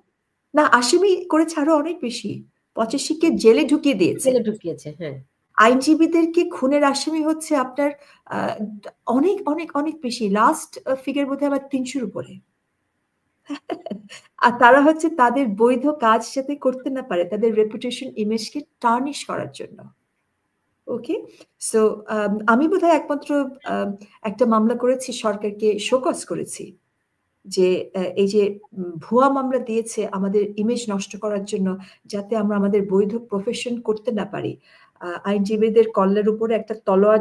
[SPEAKER 2] না, আসামি করেছে আরো অনেক বেশি। 85কে জেলে ঢুকিয়ে দিয়েছে।
[SPEAKER 1] জেলে ঢুকিয়েছে, হ্যাঁ।
[SPEAKER 2] আইনজীবীদেরকে খুনের আসামি হচ্ছে আপনার অনেক অনেক অনেক বেশি। লাস্ট ফিগার বোধহয় আবার 300-র উপরে। আর তারা হচ্ছে তাদের বৈধ কাজ যাতে করতে না পারে, তাদের রেপুটেশন, ইমেজকে টার্নিশ করার জন্য। ওকে, সো আমি বোধহয় একমাত্র একটা মামলা করেছি, সরকারকে শোকজ করেছি যে এই যে ভুয়া মামলা দিয়েছে আমাদের ইমেজ নষ্ট করার জন্য, যাতে আমরা আমাদের বৈধ প্রফেশন করতে না পারি। আইনজীবীদের কল্লের উপরে একটা তলোয়ার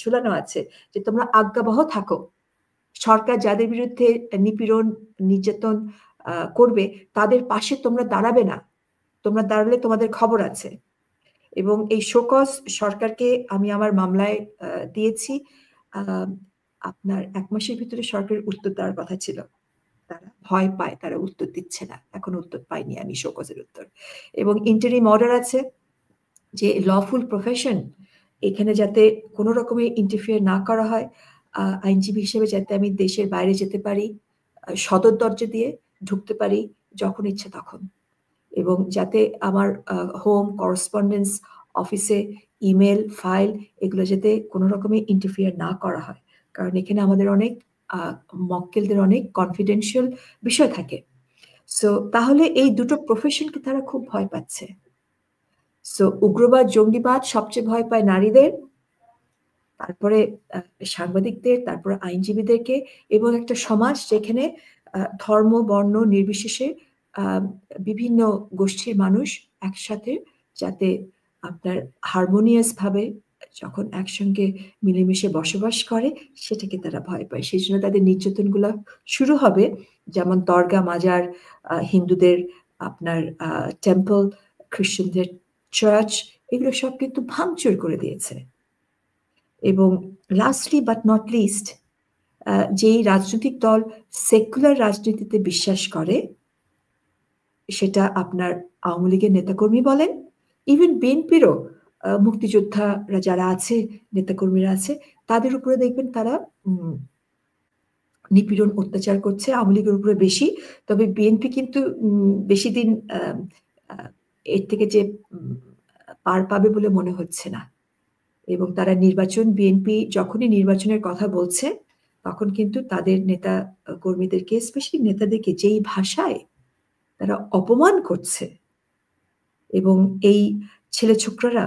[SPEAKER 2] ঝুলানো আছে যে তোমরা আজ্ঞাবহ থাকো, সরকার যাদের বিরুদ্ধে নিপীড়ন, নির্যাতন করবে, তাদের পাশে তোমরা দাঁড়াবে না, তোমরা দাঁড়ালে তোমাদের খবর আছে। এবং এই শোকজ সরকারকে আমি আমার মামলায় দিয়েছি। আপনার 1 মাসের ভিতরে সরকারের উত্তর দেওয়ার কথা ছিল। তারা ভয় পায়, তারা উত্তর দিচ্ছে না, এখন উত্তর পাইনি আমি শোকজের উত্তর। এবং ইন্টারিম অর্ডার আছে যে লফুল প্রফেশন, এখানে যাতে কোনো রকমের ইন্টারফিয়ার না করা হয়। আইনজীবী হিসেবে যাতে আমি দেশের বাইরে যেতে পারি, সদর দরজা দিয়ে ঢুকতে পারি যখন ইচ্ছে তখন, এবং যাতে আমার হোম, করেসপন্ডেন্স, অফিসে ইমেল, ফাইল, এগুলো যাতে কোনো রকমের ইন্টারফিয়ার না করা হয়। কারণ এখানে আমাদের অনেক মক্কেলদের অনেক কনফিডেন্সিয়াল বিষয় থাকে। সো তাহলে এই দুটো প্রফেশনকে তারা খুব ভয় পাচ্ছে। সো উগ্রবাদ, জঙ্গিবাদ সবচেয়ে ভয় পায় নারীদের, তারপরে সাংবাদিকদের, তারপরে আইনজীবীদেরকে, এবং একটা সমাজ যেখানে ধর্ম বর্ণ নির্বিশেষে বিভিন্ন গোষ্ঠীর মানুষ একসাথে যাতে আপনার হারমোনিয়াস ভাবে যখন একসঙ্গে মিলেমিশে বসবাস করে, সেটাকে তারা ভয় পায়। সেই জন্য তাদের নির্যাতনগুলো শুরু হবে, যেমন দরগা মাজার, হিন্দুদের আপনার টেম্পল, খ্রিস্টানদের চার্চ, এগুলো সব কিন্তু ভাঙচুর করে দিয়েছে। এবং লাস্টলি বাট নট লিস্ট, যেই রাজনৈতিক দল সেকুলার রাজনীতিতে বিশ্বাস করে, সেটা আপনার আওয়ামী লীগের নেতাকর্মী বলেন, ইভেন বিএনপিরও মুক্তিযোদ্ধারা যারা আছে, নেতাকর্মীরা আছে, তাদের উপরে দেখবেন তারা নিপীড়ন অত্যাচার করছে। আওয়ামী লীগের উপরে বেশি, তবে বিএনপি কিন্তু বেশি দিন এর থেকে যে পার পাবে বলে মনে হচ্ছে না। এবং তারা বিএনপি যখনই নির্বাচনের কথা বলছে, তখন কিন্তু তাদের নেতা কর্মীদেরকে, স্পেশালি নেতাদেরকে যেই ভাষায় তারা অপমান করছে, এবং এই ছেলে ছোকরারা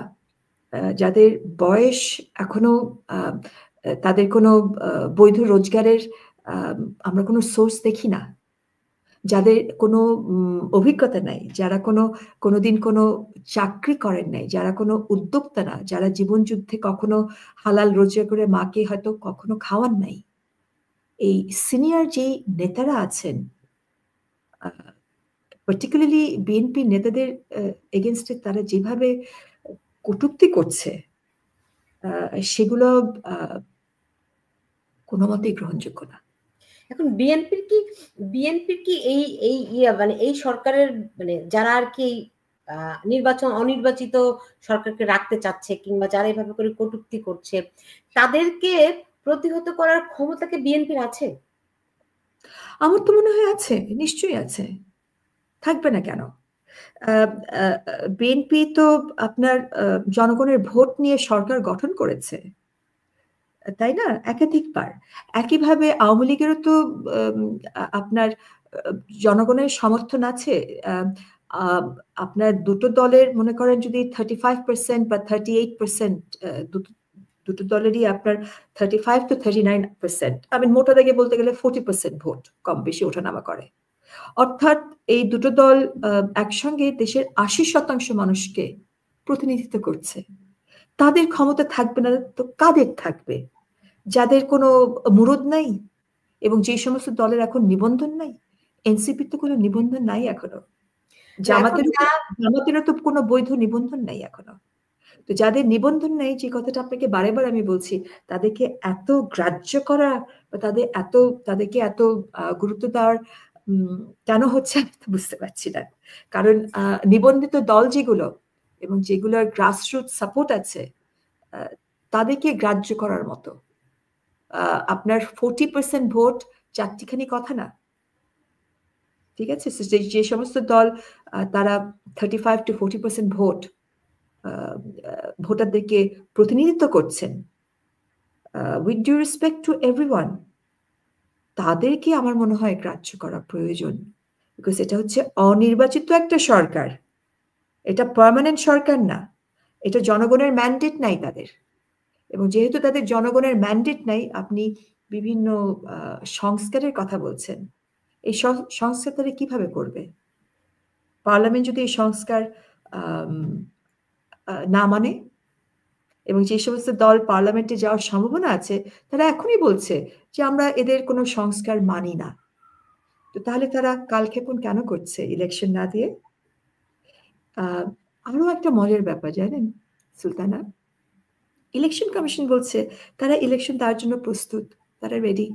[SPEAKER 2] যাদের বয়স এখনো, তাদের কোনো বৈধ রোজগারের আমরা কোনো সোর্স দেখি না, যাদের কোনো অভিজ্ঞতা নাই, যারা কোনোদিন কোনো চাকরি করেন নাই, যারা কোনো উদ্যোক্তা না, যারা জীবন যুদ্ধে কখনো হালাল রোজগার করে মাকে হয়তো কখনো খাওয়ান নাই, এই সিনিয়র যেই নেতারা আছেন, পার্টিকুলারলি বিএনপি নেতাদের এগেনস্টে তারা যেভাবে কটূক্তি করছে, সেগুলো কোনো মতেই গ্রহণযোগ্য না।
[SPEAKER 1] এখন বিএনপির কি এই এই মানে এই সরকারের মানে যারা আর কি অনির্বাচিত সরকারকে রাখতে চাচ্ছে, কিংবা যারা এভাবে করে কটূক্তি করছে, তাদেরকে প্রতিহত করার ক্ষমতা কি বিএনপির আছে?
[SPEAKER 2] আমার তো মনে হয় আছে, নিশ্চয়ই আছে, থাকবে না কেন? বিএনপি তো আপনার জনগণের ভোট নিয়ে সরকার গঠন করেছে, তাই না, একাধিকবার। একইভাবে আওয়ামী লীগেরও তো আপনার জনগণের সমর্থন আছে। আপনার দুটো দলের মনে করেন যদি 35% বা 38%, দুটো দলেরই আপনার 35 to 39%, আমি মোটা দাগে বলতে গেলে 40% ভোট কম বেশি ওঠানামা করে। অর্থাৎ এই দুটো দল একসঙ্গে দেশের 80% মানুষকে প্রতিনিধিত্ব করছে। তাদের ক্ষমতা থাকবে না তো কাদের থাকবে? যাদের কোনো মুরদ নাই, এবং যে সমস্ত দলের এখন নিবন্ধন নাই, এনসিপির তো কোনো নিবন্ধন নাই এখনো, জামাতেরও তো কোনো বৈধ নিবন্ধন নাই এখনো। তো যাদের নিবন্ধন নেই, যে কথাটা আপনাকে বারেবার আমি বলছি, তাদেরকে এত গ্রাহ্য করা বা তাদেরকে এত গুরুত্ব দেওয়ার কেন হচ্ছে আমি তো বুঝতে পারছি না। কারণ নিবন্ধিত দল যেগুলো এবং যেগুলোর গ্রাসরুট সাপোর্ট আছে, তাদেরকে গ্রাহ্য করার মতো আপনার 40% ভোট চারটিখানি কথা না, ঠিক আছে? যে সমস্ত দল তারা 35 to 40% ভোট ভোটারদেরকে প্রতিনিধিত্ব করছেন, with due respect to everyone, তাদেরকে আমার মনে হয় গ্রাহ্য করা প্রয়োজন। বিকজ এটা হচ্ছে অনির্বাচিত একটা সরকার, এটা পার্মানেন্ট সরকার না, এটা জনগণের ম্যান্ডেট নাই তাদের। এবং যেহেতু তাদের জনগণের ম্যান্ডেট নাই, আপনি বিভিন্ন সংস্কারের কথা বলছেন, এই সংস্কার তারা কিভাবে করবে? পার্লামেন্ট যদি এই সংস্কার না মানে, এবং যে সমস্ত দল পার্লামেন্টে যাওয়ার সম্ভাবনা আছে, তারা এখনই বলছে যে আমরা এদের কোনো সংস্কার মানি না, তো তাহলে তারা কালক্ষেপণ কেন করছে ইলেকশন না দিয়ে? আরো একটা মজার ব্যাপার জানেন সুলতানা, ইলেকশন কমিশন বলছে তারা ইলেকশন দেওয়ার জন্য প্রস্তুত, তারা রেডি,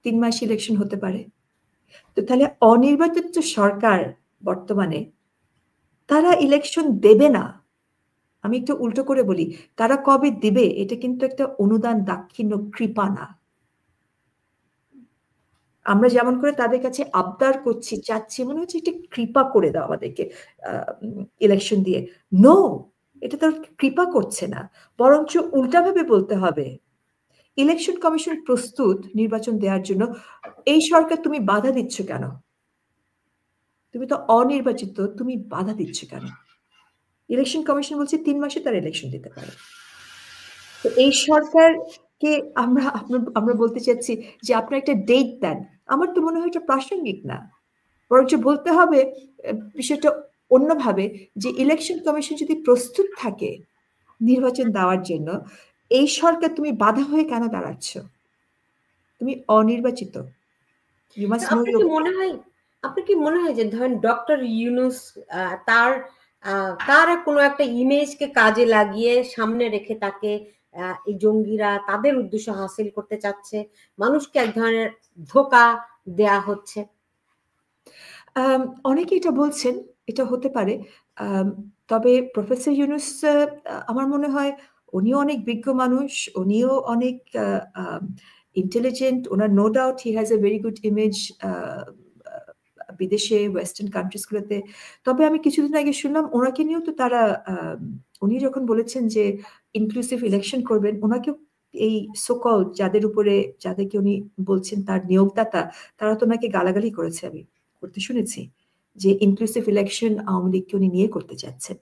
[SPEAKER 2] 3 মাস ইলেকশন হতে পারে। তো তাহলে অনির্বাচিত সরকার বর্তমানে, তারা ইলেকশন দেবে না, আমি একটু উল্টো করে বলি, তারা কবে দিবে এটা কিন্তু একটা অনুদান দাক্ষিণ্য কৃপা না। আমরা যেমন করে তাদের কাছে আবদার করছি, চাচ্ছি, মনে হচ্ছে এটা কৃপা করে দাও আমাদেরকে ইলেকশন দিয়ে। নো, এটা তার কৃপা করছে না, বরঞ্চ উল্টাভাবে বলতে হবে ইলেকশন কমিশন প্রস্তুত নির্বাচন দেওয়ার জন্য, এই সরকার তুমি বাধা দিচ্ছ কেন? তুমি তো অনির্বাচিত, তুমি বাধা দিচ্ছ কেন? ইলেকশন কমিশন বলছে 3 মাসে তারা ইলেকশন দিতে পারে। তো এই সরকারকে আমরা বলতে চাচ্ছি যে আপনারা একটা ডেট দেন। আমার তো মনে হয় এটা প্রাসঙ্গিক না, বরঞ্চ বলতে হবে বিষয়টা অন্যভাবে, যে ইলেকশন কমিশন যদি প্রস্তুত থাকে নির্বাচন দেওয়ার জন্য, এই সরকার তুমি বাধা হয়ে কেন দাঁড়াচ্ছ? তুমি অনির্বাচিত। ইউ মাস্ট নো
[SPEAKER 1] আপনার
[SPEAKER 2] ইউর।
[SPEAKER 1] কি মনে হয় আপনার কি মনে হয় যে ধরেন ডক্টর ইউনূস তার তার কোনো একটা ইমেজকে কাজে লাগিয়ে সামনে রেখে তাকে এই জঙ্গিরা তাদের উদ্দেশ্য হাসিল করতে চাচ্ছে, মানুষকে এক ধরনের ধোঁকা দেয়া হচ্ছে?
[SPEAKER 2] অনেকে এটা বলছেন, এটা হতে পারে। তবে প্রফেসর ইউনূস, আমার মনে হয় উনিও অনেক বিজ্ঞ মানুষ, উনিও অনেক ইন্টেলিজেন্ট। ওনার no doubt he has a very good image বিদেশে, ওয়েস্টার্ন কান্ট্রিজ গুলোতে। তবে আমি কিছুদিন আগে শুনলাম ওনাকে নিয়েও তো তারা, উনি যখন বলেছেন যে ইনক্লুসিভ ইলেকশন করবেন, ওনাকেও এই সোকল যাদেরকে উনি বলছেন তার নিয়োগদাতা, তারা তো ওনাকে গালাগালি করেছে, আমি করতে শুনেছি, যে ইনক্লুসিভ ইলেকশন আওয়ামী লীগকে উনি নিয়ে করতে চাচ্ছেন।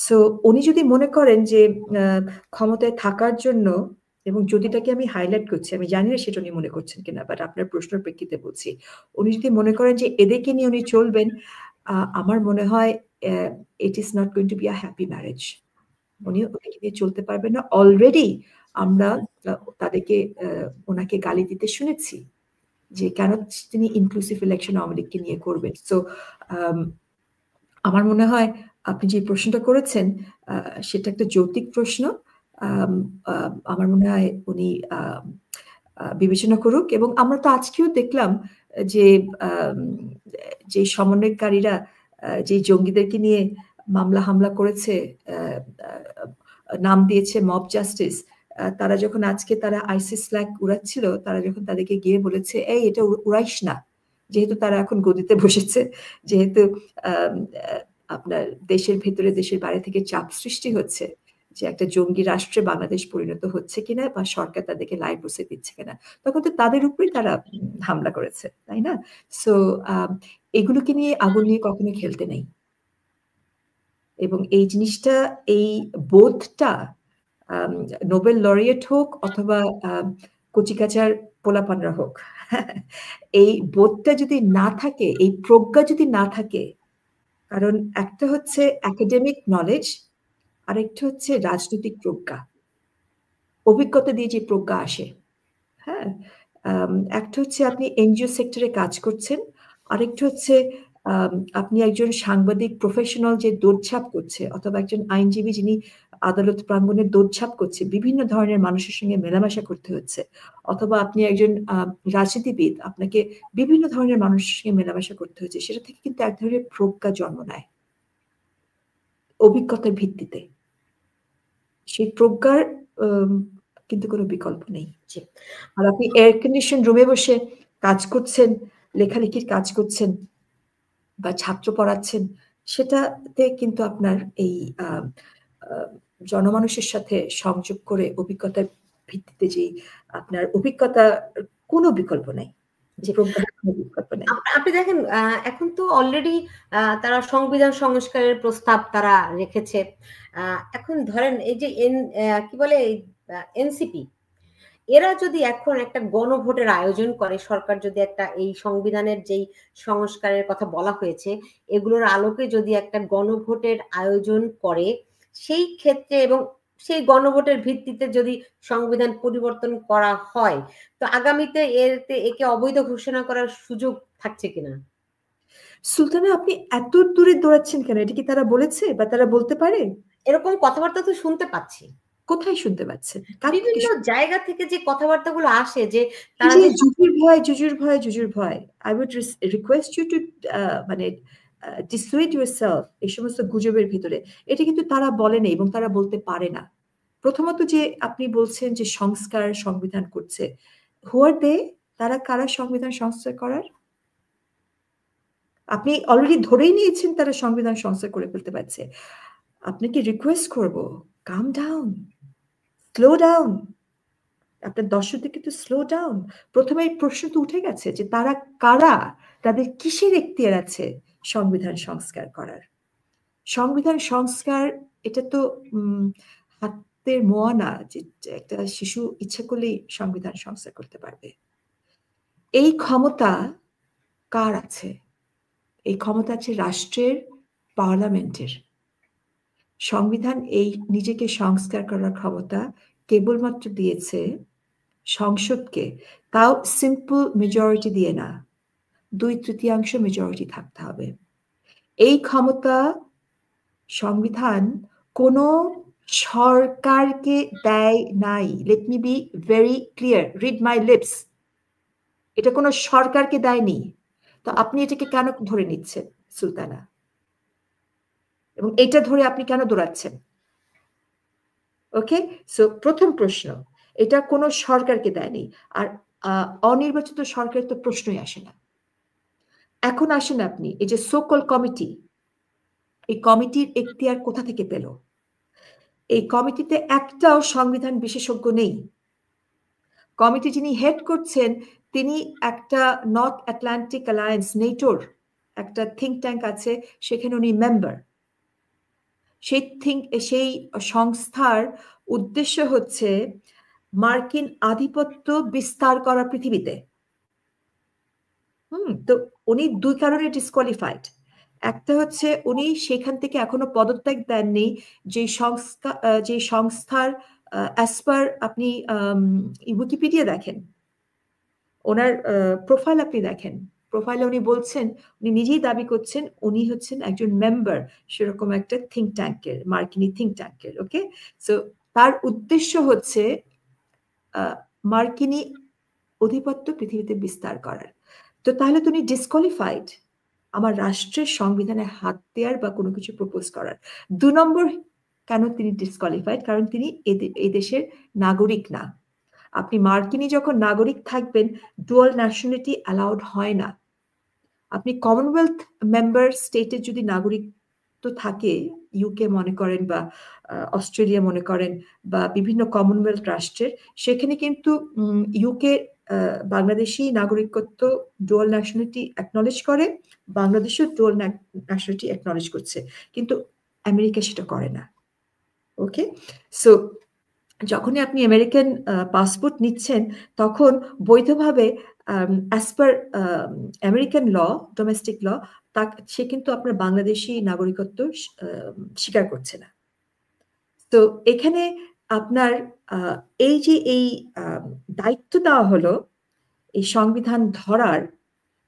[SPEAKER 2] সো উনি যদি মনে করেন যে ক্ষমতায় থাকার জন্য, এবং যদিটাকে আমি হাইলাইট করছি, আমি জানি না সেটা উনি মনে করছেন কিনা, বাট আপনার প্রশ্নের প্রেক্ষিতে বলছি, উনি যদি মনে করেন যে এদেরকে নিয়ে উনি চলবেন, আমার মনে হয় it is not going to be a happy marriage. উনি ওদেরকে নিয়ে চলতে পারবেন না। অলরেডি আমরা তাদেরকে ওনাকে গালি দিতে শুনেছি যে কেন তিনি ইনক্লুসিভ ইলেকশন আওয়ামী লীগকে নিয়ে করবেন। সো আমার মনে হয় আপনি যে প্রশ্নটা করেছেন সেটা একটা যৌক্তিক প্রশ্ন। আমার মনে হয় উনি বিবেচনা করুক। এবং আমরা তো আজকেও দেখলাম যে যে সমন্বয়কারীরা যে জঙ্গিদেরকে নিয়ে মামলা হামলা করেছে, নাম দিয়েছে মব জাস্টিস, তারা যখন আজকে তারা আইসিস ফ্ল্যাগ উড়াচ্ছিল, তারা যখন তাদেরকে গিয়ে বলেছে এই এটা উড়াইস না, যেহেতু তারা এখন গদিতে বসেছে, যেহেতু আপনার দেশের ভেতরে দেশের বাইরে থেকে চাপ সৃষ্টি হচ্ছে যে একটা জঙ্গি রাষ্ট্রে বাংলাদেশ পরিণত হচ্ছে কিনা, বা সরকার তাদেরকে লাইভ বসে দিচ্ছে কিনা, তখন তো তাদের উপরেই তারা হামলা করেছে, তাই না? সো এগুলোকে নিয়ে আগুন নিয়ে কখনো খেলতে নেই। এবং এই জিনিসটা, এই বোধটা নোবেল লরিয়েট হোক অথবা কচিকাচার পোলাপানরা হোক, এই বোধটা যদি না থাকে, এই প্রজ্ঞা যদি না থাকে, কারণ একটা হচ্ছে একাডেমিক নলেজ, আরেকটা হচ্ছে রাজনৈতিক প্রজ্ঞা, অভিজ্ঞতা দিয়ে যে প্রজ্ঞা আসে। হ্যাঁ, একটা হচ্ছে আপনি এনজিও সেক্টরে কাজ করছেন, আরেকটা হচ্ছে আপনি একজন সাংবাদিক প্রফেশনাল যে দৌড়ঝাঁপ করছে, অথবা একজন আইনজীবী যিনি আদালত প্রাঙ্গণে দৌড়ঝাঁপ করছে, বিভিন্ন ধরনের মানুষের সঙ্গে মেলামেশা করতে হচ্ছে, অথবা আপনি একজন রাজনীতিবিদ, আপনাকে বিভিন্ন ধরনের মানুষের সঙ্গে মেলামেশা করতে হচ্ছে, সেটা থেকে কিন্তু এক ধরনের প্রজ্ঞা জন্ম নেয় অভিজ্ঞতার ভিত্তিতে। সেই প্রজ্ঞার কিন্তু কোনো বিকল্প নেই। আর আপনি এয়ার কন্ডিশন রুমে বসে কাজ করছেন, লেখালেখির কাজ করছেন বা ছাত্র পড়াচ্ছেন, সেটাতে কিন্তু আপনার এই জনমানুষের সাথে সংযোগ করে অভিজ্ঞতার ভিত্তিতে যে আপনার অভিজ্ঞতা, কোনো বিকল্প নাই, যে প্রজ্ঞার কোনো বিকল্প নাই।
[SPEAKER 1] আপনি দেখেন এখন তো অলরেডি তারা সংবিধান সংস্কারের প্রস্তাব তারা রেখেছে। এখন ধরেন এই যে কি বলে এনসিপি, এরা যদি এখন একটা গণভোটের আয়োজন করে, সরকার যদি একটা এই সংবিধানের যেই সংস্কারের কথা বলা হয়েছে এগুলোর আলোকে যদি একটা গণভোটের আয়োজন করে, সেই ক্ষেত্রে এবং সেই গণভোটের ভিত্তিতে যদি সংবিধান পরিবর্তন করা হয়, তো আগামীতে একে অবৈধ ঘোষণা করার সুযোগ থাকছে কিনা?
[SPEAKER 2] সুলতানা, আপনি এত দূরে দৌড়াচ্ছেন কেন? এটা কি তারা বলেছে বা তারা বলতে পারে?
[SPEAKER 1] এরকম কথাবার্তা তো শুনতে পাচ্ছি।
[SPEAKER 2] কোথায় শুনতে পাচ্ছেন? কার থেকে?
[SPEAKER 1] বিভিন্ন জায়গা থেকে যে কথাবার্তাগুলো আসে যে
[SPEAKER 2] এই
[SPEAKER 1] তারা
[SPEAKER 2] যে
[SPEAKER 1] যে
[SPEAKER 2] জুজুর ভয়। I would request you to মানে dissuade yourself এই সমস্ত গুজবের ভিতরে। এটা কিন্তু তারা বলেনি এবং তারা বলতে পারে না। প্রথমত যে আপনি বলছেন যে সংবিধান করছে। Who are they? তারা কারা সংবিধান সংস্কার করার? আপনি অলরেডি ধরেই নিয়েছেন তারা সংবিধান সংস্কার করে ফেলতে পারছে। আপনাকে রিকোয়েস্ট করব, calm down, slow down. আপনার দর্শকদেরকে একটু স্লো ডাউন। প্রথমে এই প্রশ্ন তো উঠে গেছে যে তারা কারা, তাদের কিসের এখতিয়ার আছে সংবিধান সংস্কার করার। সংবিধান সংস্কার এটা তো হাতের মোয়া না যে একটা শিশু ইচ্ছে করলেই সংবিধান সংস্কার করতে পারবে। এই ক্ষমতা কার আছে? এই ক্ষমতা আছে রাষ্ট্রের, পার্লামেন্টের। সংবিধান এই নিজেকে সংস্কার করার ক্ষমতা কেবলমাত্র দিয়েছে সংসদকে, তাও সিম্পল মেজরিটি দিয়ে না, 2/3 মেজরিটি থাকতে হবে। এই ক্ষমতা সংবিধান কোনো সরকারকে দেয় নাই। Let me be very clear, read my lips. এটা কোনো সরকারকে দেয়নি। তো আপনি এটাকে কেন ধরে নিচ্ছেন সুলতানা, এবং এটা ধরে আপনি কেন দৌড়াচ্ছেন? ওকে, সো প্রথম প্রশ্ন, এটা কোনো সরকারকে দেয়নি। আর অনির্বাচিত সরকারের তো প্রশ্নই আসে না। এখন আসেন আপনি এই যে সোকল কমিটি, এই কমিটির এখতিয়ার কোথা থেকে পেল? এই কমিটিতে একটাও সংবিধান বিশেষজ্ঞ নেই। কমিটি যিনি হেড করছেন তিনি একটা নর্থ আটলান্টিক অ্যালায়েন্স, নেটোর একটা থিঙ্ক ট্যাঙ্ক আছে, সেখানে উনি মেম্বার। সেই সংস্থার উদ্দেশ্য হচ্ছে মার্কিন আধিপত্য বিস্তার করা পৃথিবীতে। তো উনি 2 কারণে ডিসকোয়ালিফাইড। একটা হচ্ছে উনি সেখান থেকে এখনো পদত্যাগ দেননি। যে সংস্থার অ্যাজ পার, আপনি উইকিপিডিয়া দেখেন, ওনার প্রোফাইল আপনি দেখেন, প্রোফাইলে উনি বলছেন, উনি নিজেই দাবি করছেন উনি হচ্ছেন একজন মেম্বার সেরকম একটা থিঙ্ক ট্যাঙ্কের, মার্কিনী থিঙ্ক ট্যাঙ্কের। ওকে, সো তার উদ্দেশ্য হচ্ছে মার্কিনী আধিপত্য পৃথিবীতে বিস্তার করার। তো তাহলে তুমি ডিসকোয়ালিফাইড আমার রাষ্ট্রের সংবিধানে হাত দেওয়ার বা কোনো কিছু প্রপোজ করার। 2 নম্বর, কেন তিনি ডিসকোয়ালিফাইড? কারণ তিনি এই দেশের নাগরিক না। আপনি মার্কিনী যখন নাগরিক থাকবেন, ডুয়াল ন্যাশনালিটি অ্যালাউড হয় না। আপনি কমনওয়েলথ মেম্বার স্টেটের যদি নাগরিকত্ব থাকে, ইউকে মনে করেন বা অস্ট্রেলিয়া মনে করেন বা বিভিন্ন কমনওয়েলথ রাষ্ট্রের, সেখানে কিন্তু ইউকে বাংলাদেশি নাগরিকত্ব ডুয়াল ন্যাশনালিটি অ্যাকনলেজ করে, বাংলাদেশও ডুয়াল ন্যাশনালিটি অ্যাকনলেজ করছে, কিন্তু আমেরিকা সেটা করে না। ওকে, সো যখনই আপনি আমেরিকান পাসপোর্ট নিচ্ছেন তখন বৈধভাবে অ্যাজ পার আমেরিকান ল, ডোমেস্টিক ল, সে কিন্তু আপনার বাংলাদেশি নাগরিকত্ব স্বীকার করছে না। তো এখানে আপনার এই যে দায়িত্ব দেওয়া হলো এই সংবিধান ধরার,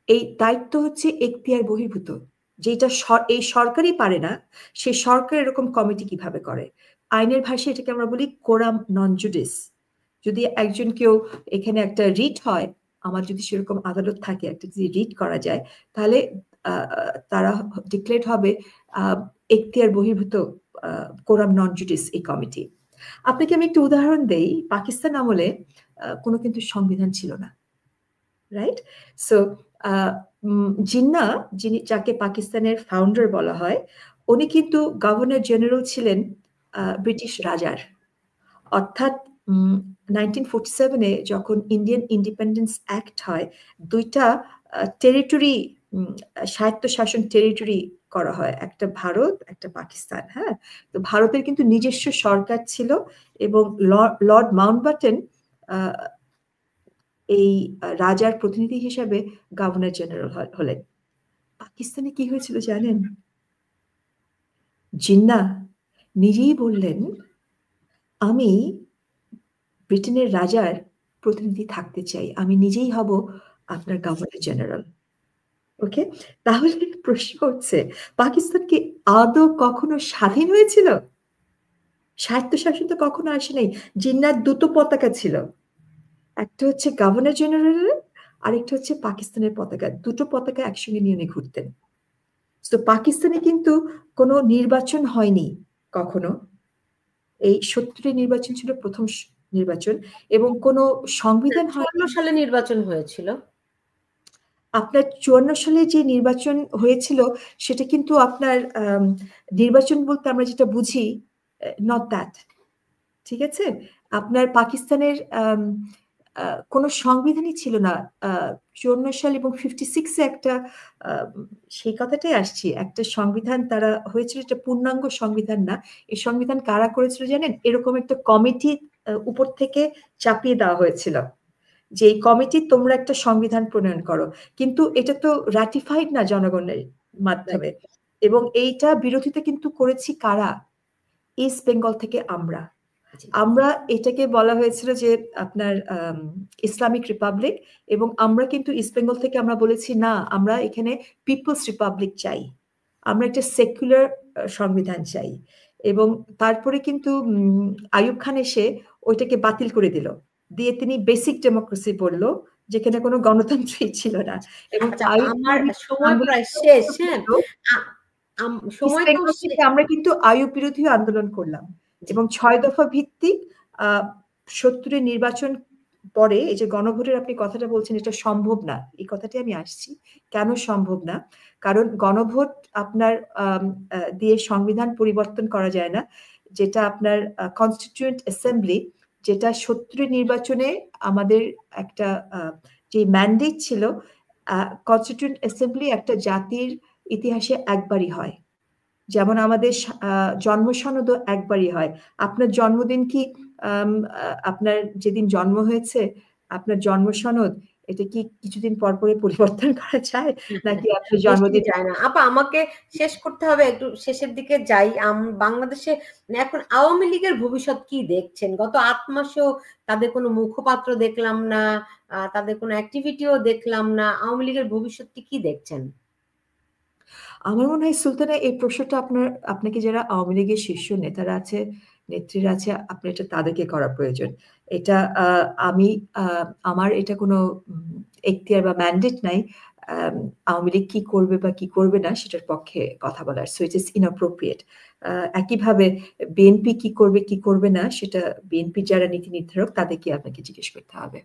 [SPEAKER 2] এই দায়িত্ব হচ্ছে এখতিয়ার বহির্ভূত, যেটা এই সরকারই পারে না। সে সরকার এরকম কমিটি কিভাবে করে? আইনের ভাষায় এটাকে আমরা বলি কোরাম নন জুডিস। যদি একজন কেউ এখানে একটা রিট হয়, আমার যদি সেরকম আদালত থাকে, একটা যদি রিট করা যায়, তাহলে তারা ডিক্লেয়ার হবে এখতিয়ার বহির্ভূত কোরাম নন জুডিস এই কমিটি। আপনাকে আমি একটু উদাহরণ দেই। পাকিস্তান আমলে কোনো কিন্তু সংবিধান ছিল না, রাইট? সো জিন্না, যাকে পাকিস্তানের ফাউন্ডার বলা হয়, উনি কিন্তু গভর্নর জেনারেল ছিলেন ব্রিটিশ রাজার। অর্থাৎ 1947-এ যখন ইন্ডিয়ান ইন্ডিপেন্ডেন্স অ্যাক্ট হয়, 2টা টেরিটরি, স্বায়ত্তশাসন টেরিটরি করা হয়, একটা ভারত, একটা পাকিস্তান। হ্যাঁ, তো ভারতের কিন্তু নিজস্ব সরকার ছিল এবং লর্ড মাউন্টব্যাটেন এই রাজার প্রতিনিধি হিসেবে গভর্নর জেনারেল হলেন। পাকিস্তানে কি হয়েছিল জানেন? জিন্না নিজেই বললেন, আমি ব্রিটেনের রাজার প্রতিনিধি থাকতে চাই, আমি নিজেই হব আপনার গভর্নর জেনারেল। ওকে, তাহলে প্রশ্ন হচ্ছে, পাকিস্তান কি আদৌ কখনো স্বাধীন হয়েছিল? স্বায়ত্তশাসন তো কখনো আসে নাই। জিন্নার 2টো পতাকা ছিল, একটা হচ্ছে গভর্নর জেনারেলের, আরেকটা হচ্ছে পাকিস্তানের পতাকা। 2টো পতাকা একসঙ্গে নিয়ে উনি ঘুরতেন। তো পাকিস্তানে কিন্তু কোনো নির্বাচন হয়নি কখনো। এই 70-এর নির্বাচন ছিল প্রথম নির্বাচন, এবং কোনো সংবিধান হয়।
[SPEAKER 1] 54 সালে নির্বাচন হয়েছিল।
[SPEAKER 2] আপনার 54 সালে যে নির্বাচন হয়েছিল সেটা কিন্তু আপনার নির্বাচন বলতে আমরা যেটা বুঝি, নট দ্যাট। ঠিক আছে, আপনার পাকিস্তানের কোনো সংবিধানই ছিল না। 54 সাল এবং 56-এ একটা সেই কথাটাই আসছি, একটা সংবিধান তারা হয়েছিল, এটা পূর্ণাঙ্গ সংবিধান না। এই সংবিধান কারা করেছিল জানেন? এরকম একটা কমিটি উপর থেকে চাপিয়ে দেওয়া হয়েছিল যে এই কমিটি তোমরা একটা সংবিধান প্রণয়ন করো, কিন্তু এটা তো রাটিফাইড না জনগণের মাধ্যমে। এবং এইটা বিরোধিতা কিন্তু করেছি কারা? ইস্ট বেঙ্গল থেকে আমরা এটাকে বলা হয়েছিল যে আপনার ইসলামিক রিপাবলিক, এবং আমরা কিন্তু ইস্ট বেঙ্গল থেকে আমরা বলেছি না, আমরা এখানে পিপলস রিপাবলিক চাই, আমরা একটা সেকুলার সংবিধান চাই। এবং তারপরে কিন্তু আইয়ুব খান এসে ওইটাকে বাতিল করে দিল, দিয়ে তিনি বেসিক ডেমোক্রেসি বলল, যেখানে কোনো গণতন্ত্রই ছিল না। এবং
[SPEAKER 1] আমার সময় প্রায় শেষ।
[SPEAKER 2] সময় থেকে আমরা কিন্তু আইয়ুব বিরোধী আন্দোলন করলাম, এবং 6 দফা ভিত্তিক 70-এর নির্বাচন পরে এই যে গণভোটের আপনি কথাটা বলছেন, এটা সম্ভব না, এই কথাটি আমি আসছি। কেন সম্ভব না? কারণ গণভোট আপনার দিয়ে সংবিধান পরিবর্তন করা যায় না, যেটা আপনার কনস্টিটিউয়েন্ট অ্যাসেম্বলি, যেটা 70-এর নির্বাচনে আমাদের একটা যে ম্যান্ডেট ছিল, কনস্টিটিউয়েন্ট অ্যাসেম্বলি একটা জাতির ইতিহাসে একবারই হয়, যেমন আমাদের জন্ম সনদও একবারই হয়। আপনার জন্মদিন কি আপনার যেদিন জন্ম হয়েছে আপনার জন্ম সনদ, এটা কি কিছুদিন পর পরে পরিবর্তন করা যায় নাকি আপনার জন্মদিন
[SPEAKER 1] যায় না? আপা আমাকে শেষ করতে হবে, একটু শেষের দিকে যাই। বাংলাদেশে এখন আওয়ামী লীগের ভবিষ্যৎ কি দেখছেন? গত 8 মাসেও তাদের কোনো মুখপাত্র দেখলাম না, তাদের কোনো অ্যাক্টিভিটিও দেখলাম না। আওয়ামী লীগের ভবিষ্যৎটি কি দেখছেন?
[SPEAKER 2] আমার মনে হয় সুলতানা, এই প্রশ্নটা আপনাকে যারা আওয়ামী লীগের শীর্ষ নেতারা আছে, নেত্রীরা আছে, আপনার এটা তাদেরকে করা প্রয়োজন। এটা আমার এটা কোনো এখতিয়ার বা ম্যান্ডেট নাই আওয়ামী লীগ কি করবে বা কি করবে না সেটার পক্ষে কথা বলার। So it is inappropriate. একইভাবে বিএনপি কি করবে কি করবে না, সেটা বিএনপি যারা নীতি নির্ধারক তাদেরকে আপনাকে জিজ্ঞেস করতে হবে।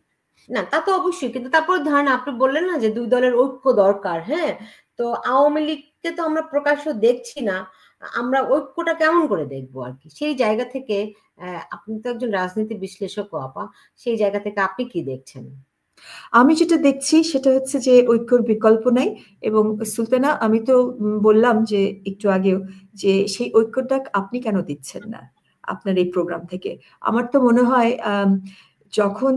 [SPEAKER 1] না, তা তো অবশ্যই, কিন্তু তারপর ধরেন আপনি বললেন না যে 2 দলের ঐক্য দরকার, হ্যাঁ? তো আওয়ামী লীগকে তো আমরা প্রকাশ্য দেখছি না, আমরা ঐক্যটা কেমন করে দেখবো আর কি? সেই জায়গা থেকে আপনি তো একজন রাজনীতি বিশ্লেষকও আপা, সেই জায়গা থেকে আপনি কি দেখছেন?
[SPEAKER 2] আমি যেটা দেখছি সেটা হচ্ছে যে ঐক্যর বিকল্প নাই। এবং সুলতানা, আমি তো বললাম যে একটু আগেও যে সেই ঐক্যটা আপনি কেন দিচ্ছেন না আপনার এই প্রোগ্রাম থেকে? আমার তো মনে হয় যখন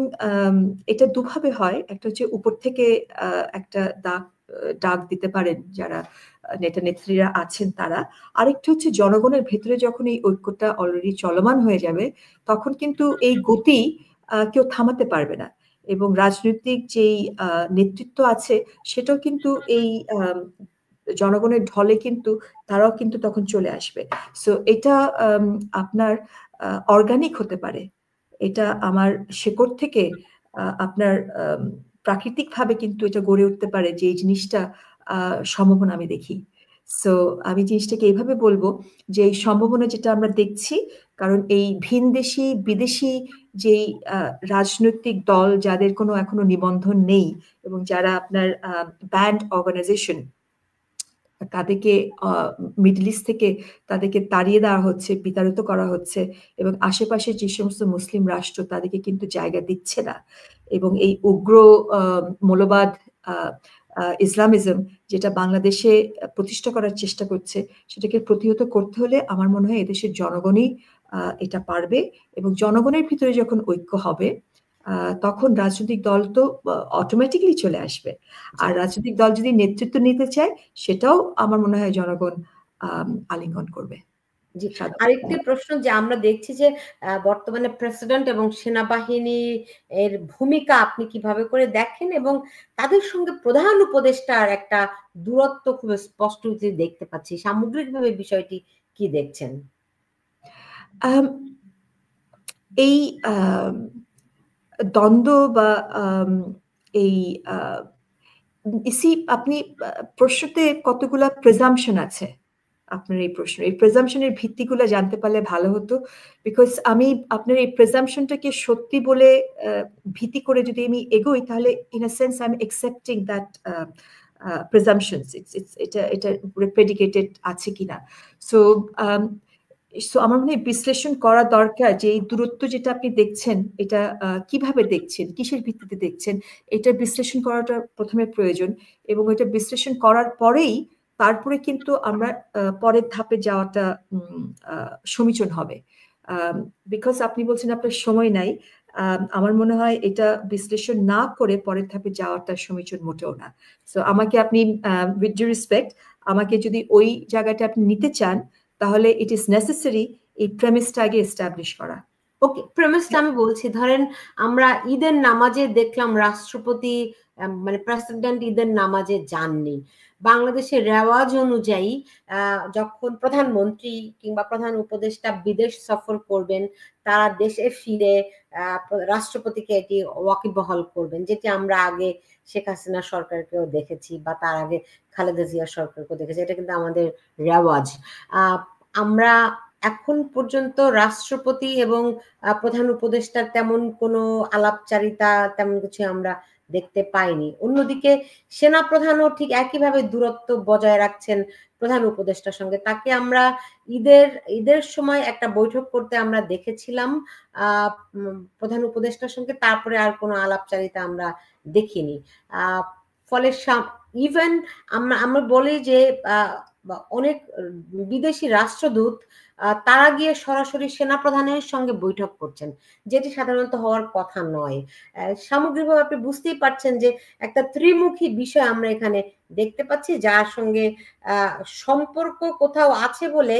[SPEAKER 2] এটা দুভাবে হয়, একটা হচ্ছে উপর থেকে একটা ডাক দিতে পারেন যারা নেতা নেত্রীরা আছেন তারা, আরেকটা হচ্ছে জনগণের ভেতরে যখন এই ঐক্যটা অলরেডি চলমান হয়ে যাবে, তখন কিন্তু এই গতি কেউ থামাতে পারবে না। এবং রাজনৈতিক যেই নেতৃত্ব আছে সেটাও কিন্তু এই জনগণের ঢলে কিন্তু তারাও কিন্তু তখন চলে আসবে। সো এটা আপনার অর্গানিক হতে পারে, এটা আমার শেকড় থেকে আপনার প্রাকৃতিকভাবে কিন্তু এটা গড়ে উঠতে পারে, যে এই জিনিসটা সম্ভাবনা আমি দেখি। সো আমি জিনিসটাকে এইভাবে বলবো যে এই সম্ভাবনা যেটা আমরা দেখছি, কারণ এই ভিনদেশি বিদেশি যেই রাজনৈতিক দল যাদের কোনো এখনো নিবন্ধন নেই এবং যারা আপনার ব্যান্ড অর্গানাইজেশন, তাদেরকে মিডল ইস্ট থেকে তাদেরকে তাড়িয়ে দেওয়া হচ্ছে, বিতাড়িত করা হচ্ছে, এবং আশেপাশে যে সমস্ত মুসলিম রাষ্ট্র তাদেরকে কিন্তু জায়গা দিচ্ছে না। এবং এই উগ্র মৌলবাদ ইসলামিজম যেটা বাংলাদেশে প্রতিষ্ঠা করার চেষ্টা করছে, সেটাকে প্রতিহত করতে হলে আমার মনে হয় এদেশের জনগণই এটা পারবে। এবং জনগণের ভিতরে যখন ঐক্য হবে, তখন রাজনৈতিক দল তো অটোমেটিকলি চলে আসবে। আর রাজনৈতিক দল যদি নেতৃত্ব নিতে চায়, সেটাও আমার মনে হয় জনগণ আলিঙ্গন করবে।
[SPEAKER 1] জি, আরেকটি প্রশ্ন যে আমরা দেখছি যে বর্তমানে প্রেসিডেন্ট এবং সেনাবাহিনী এর ভূমিকা আপনি কিভাবে করে দেখেন, এবং তাদের সঙ্গে প্রধান উপদেষ্টার একটা দূরত্ব খুব স্পষ্ট দেখতে পাচ্ছি। সামগ্রিকভাবে বিষয়টি কি দেখছেন?
[SPEAKER 2] এই দ্বন্দ্ব বা এই আপনি প্রশ্নতে কতগুলা প্রেজাম্পশন আছে আপনার এই প্রশ্ন, এই প্রেজাম্পশনের ভিত্তিগুলো জানতে পারলে ভালো হতো। বিকজ আমি আপনার এই প্রেজাম্পশনটাকে সত্যি বলে ভিত্তি করে যদি আমি এগোই, তাহলে in a sense I am accepting that presumptions, এটা প্রেডিকেটেড আছে কিনা। সো সো আমার মনে হয় বিশ্লেষণ করা দরকার যে এই দূরত্ব যেটা আপনি দেখছেন এটা কিভাবে দেখছেন, কিসের ভিত্তিতে দেখছেন, এটা বিশ্লেষণ করাটা প্রথমে প্রয়োজন, এবং এটা বিশ্লেষণ করার পরেই তারপরে কিন্তু আমরা পরের ধাপে যাওয়াটা সমীচীন হবে। বিকজ আপনি বলছেন আপনার সময় নাই, আমার মনে হয় এটা বিশ্লেষণ না করে পরের ধাপে যাওয়াটা সমীচীন মোটেও না। সো আমাকে আপনি উইথ ডিউ রেসপেক্ট, আমাকে যদি ওই জায়গাটা আপনি নিতে চান তাহলে ইট ইজ নেসেসারি এই প্রেমিসটা আগে এস্টাবলিশ করা।
[SPEAKER 1] ওকে, প্রেমিসটা আমি বলছি, ধরেন আমরা ঈদের নামাজে দেখলাম রাষ্ট্রপতি মানে প্রেসিডেন্ট ঈদের নামাজে যাননি। বাংলাদেশের রেওয়াজ অনুযায়ী যখন প্রধানমন্ত্রী কিংবা প্রধান উপদেষ্টা বিদেশ সফর করবেন, তারা দেশে ফিরে রাষ্ট্রপতিকে এটি ওয়াকিবহাল করবেন, যেটি আমরা আগে শেখ হাসিনা সরকারকেও দেখেছি বা তার আগে খালেদা জিয়া সরকারকেও দেখেছি। এটা কিন্তু আমাদের রেওয়াজ। আমরা এখন পর্যন্ত রাষ্ট্রপতি এবং প্রধান উপদেষ্টার তেমন কোনো আলাপচারিতা তেমন কিছু আমরা দেখতে পাইনি। অন্যদিকে সেনা প্রধানও ঠিক একইভাবে দূরত্ব বজায় রাখছেন প্রধান উপদেষ্টার সঙ্গে। তাকে আমরা ঈদের সময় একটা বৈঠক করতে আমরা দেখেছিলাম প্রধান উপদেষ্টার সঙ্গে, তারপরে আর কোনো আলাপচারিতা আমরা দেখিনি। ফলে ইভেন আমরা বলি যে অনেক বিদেশি রাষ্ট্রদূত তারা গিয়ে সরাসরি সেনাপ্রধানের সঙ্গে বৈঠক করছেন, যেটি সাধারণত হওয়ার কথা নয়। সামগ্রিকভাবে আপনি বুঝতেই পারছেন যে একটা ত্রিমুখী বিষয় আমরা এখানে দেখতে পাচ্ছি, যার সঙ্গে সম্পর্ক কোথাও আছে বলে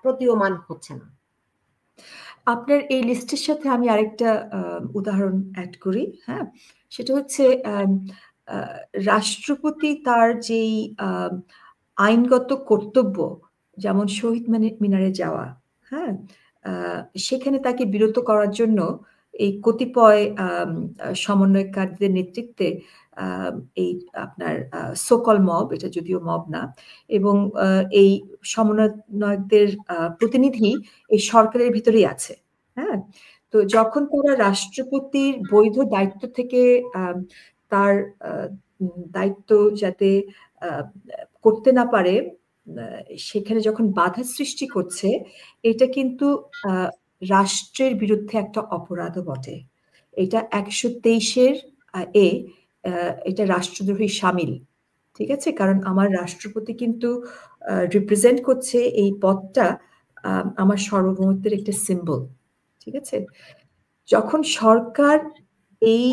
[SPEAKER 1] প্রতীয়মান হচ্ছে না।
[SPEAKER 2] আপনার এই লিস্টের সাথে আমি আরেকটা উদাহরণ অ্যাড করি। হ্যাঁ, সেটা হচ্ছে রাষ্ট্রপতি তার যেই আইনগত কর্তব্য, যেমন শহীদ মিনারে যাওয়া, হ্যাঁ, সেখানে তাকে বিরত করার জন্য এই কতিপয় সমন্বয়কারীদের নেতৃত্বে এই আপনার সোকল মব, এটা যদিও মব না, এবং এই সমন্বয়কদের প্রতিনিধি এই সরকারের ভিতরেই আছে। হ্যাঁ, তো যখন তারা রাষ্ট্রপতির বৈধ দায়িত্ব থেকে তার দায়িত্ব যাতে করতে না পারে সেখানে যখন বাধা সৃষ্টি করছে, এটা কিন্তু রাষ্ট্রের বিরুদ্ধে একটা অপরাধ বটে। এটা 123-এর এটা রাষ্ট্রদ্রোহী শামিল। ঠিক আছে, কারণ আমার রাষ্ট্রপতি কিন্তু রিপ্রেজেন্ট করছে এই পদটা আমার সার্বভৌমত্বের একটা সিম্বল। ঠিক আছে, যখন সরকার এই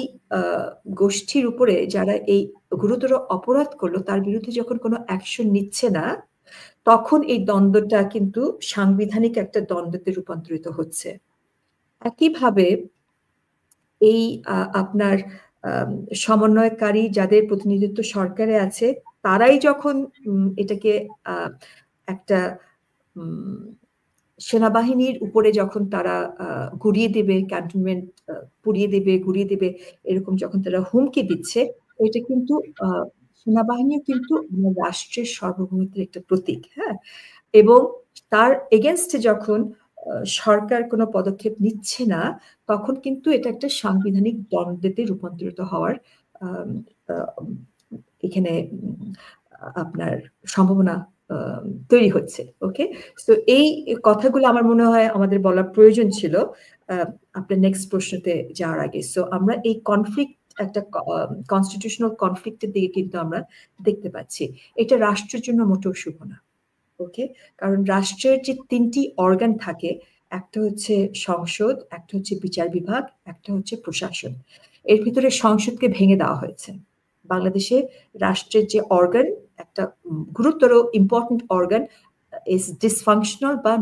[SPEAKER 2] গোষ্ঠীর উপরে যারা এই গুরুতর অপরাধ করলো তার বিরুদ্ধে যখন কোনো অ্যাকশন নিচ্ছে না, তখন এই দ্বন্দ্বটা কিন্তু সাংবিধানিক একটা দ্বন্দ্বতে রূপান্তরিত হচ্ছে। একইভাবে এই আপনার সমন্বয়কারী যাদের প্রতিনিধিত্ব সরকারে আছে, তারাই যখন এটাকে একটা সেনাবাহিনীর উপরে যখন তারা গুড়িয়ে দেবে, ক্যান্টনমেন্ট পুড়িয়ে দেবে, গুড়িয়ে দেবে, এরকম যখন তারা হুমকি দিচ্ছে, এটা কিন্তু সেনাবাহিনীও কিন্তু রাষ্ট্রের সার্বভৌমত্বের একটা প্রতীক। হ্যাঁ, এবং তার এগেনস্টে যখন সরকার কোনো পদক্ষেপ নিচ্ছে না, তখন কিন্তু এটা একটা সাংবিধানিক দ্বন্দ্বে রূপান্তরিত হওয়ার এখানে আপনার সম্ভাবনা তৈরি হচ্ছে। ওকে, তো এই কথাগুলো আমার মনে হয় আমাদের বলার প্রয়োজন ছিল আপনার নেক্সট প্রশ্নতে যাওয়ার আগে। সো আমরা এই কনফ্লিক্ট, একটা কনস্টিটিউশনাল কনফ্লিক্টের দিকে কিন্তু আমরা দেখতে পাচ্ছি। এটা রাষ্ট্রের জন্য মোটেও শুভ না। ওকে, কারণ রাষ্ট্রের যে 3টি অর্গান থাকে, একটা হচ্ছে সংসদ, একটা হচ্ছে বিচার বিভাগ, একটা হচ্ছে প্রশাসন। এর ভিতরে সংসদকে ভেঙে দেওয়া হয়েছে। বাংলাদেশে রাষ্ট্রের যে অর্গান, একটা গুরুতর ইম্পর্টেন্ট অর্গান ইজ ডিসফাংশনাল, বা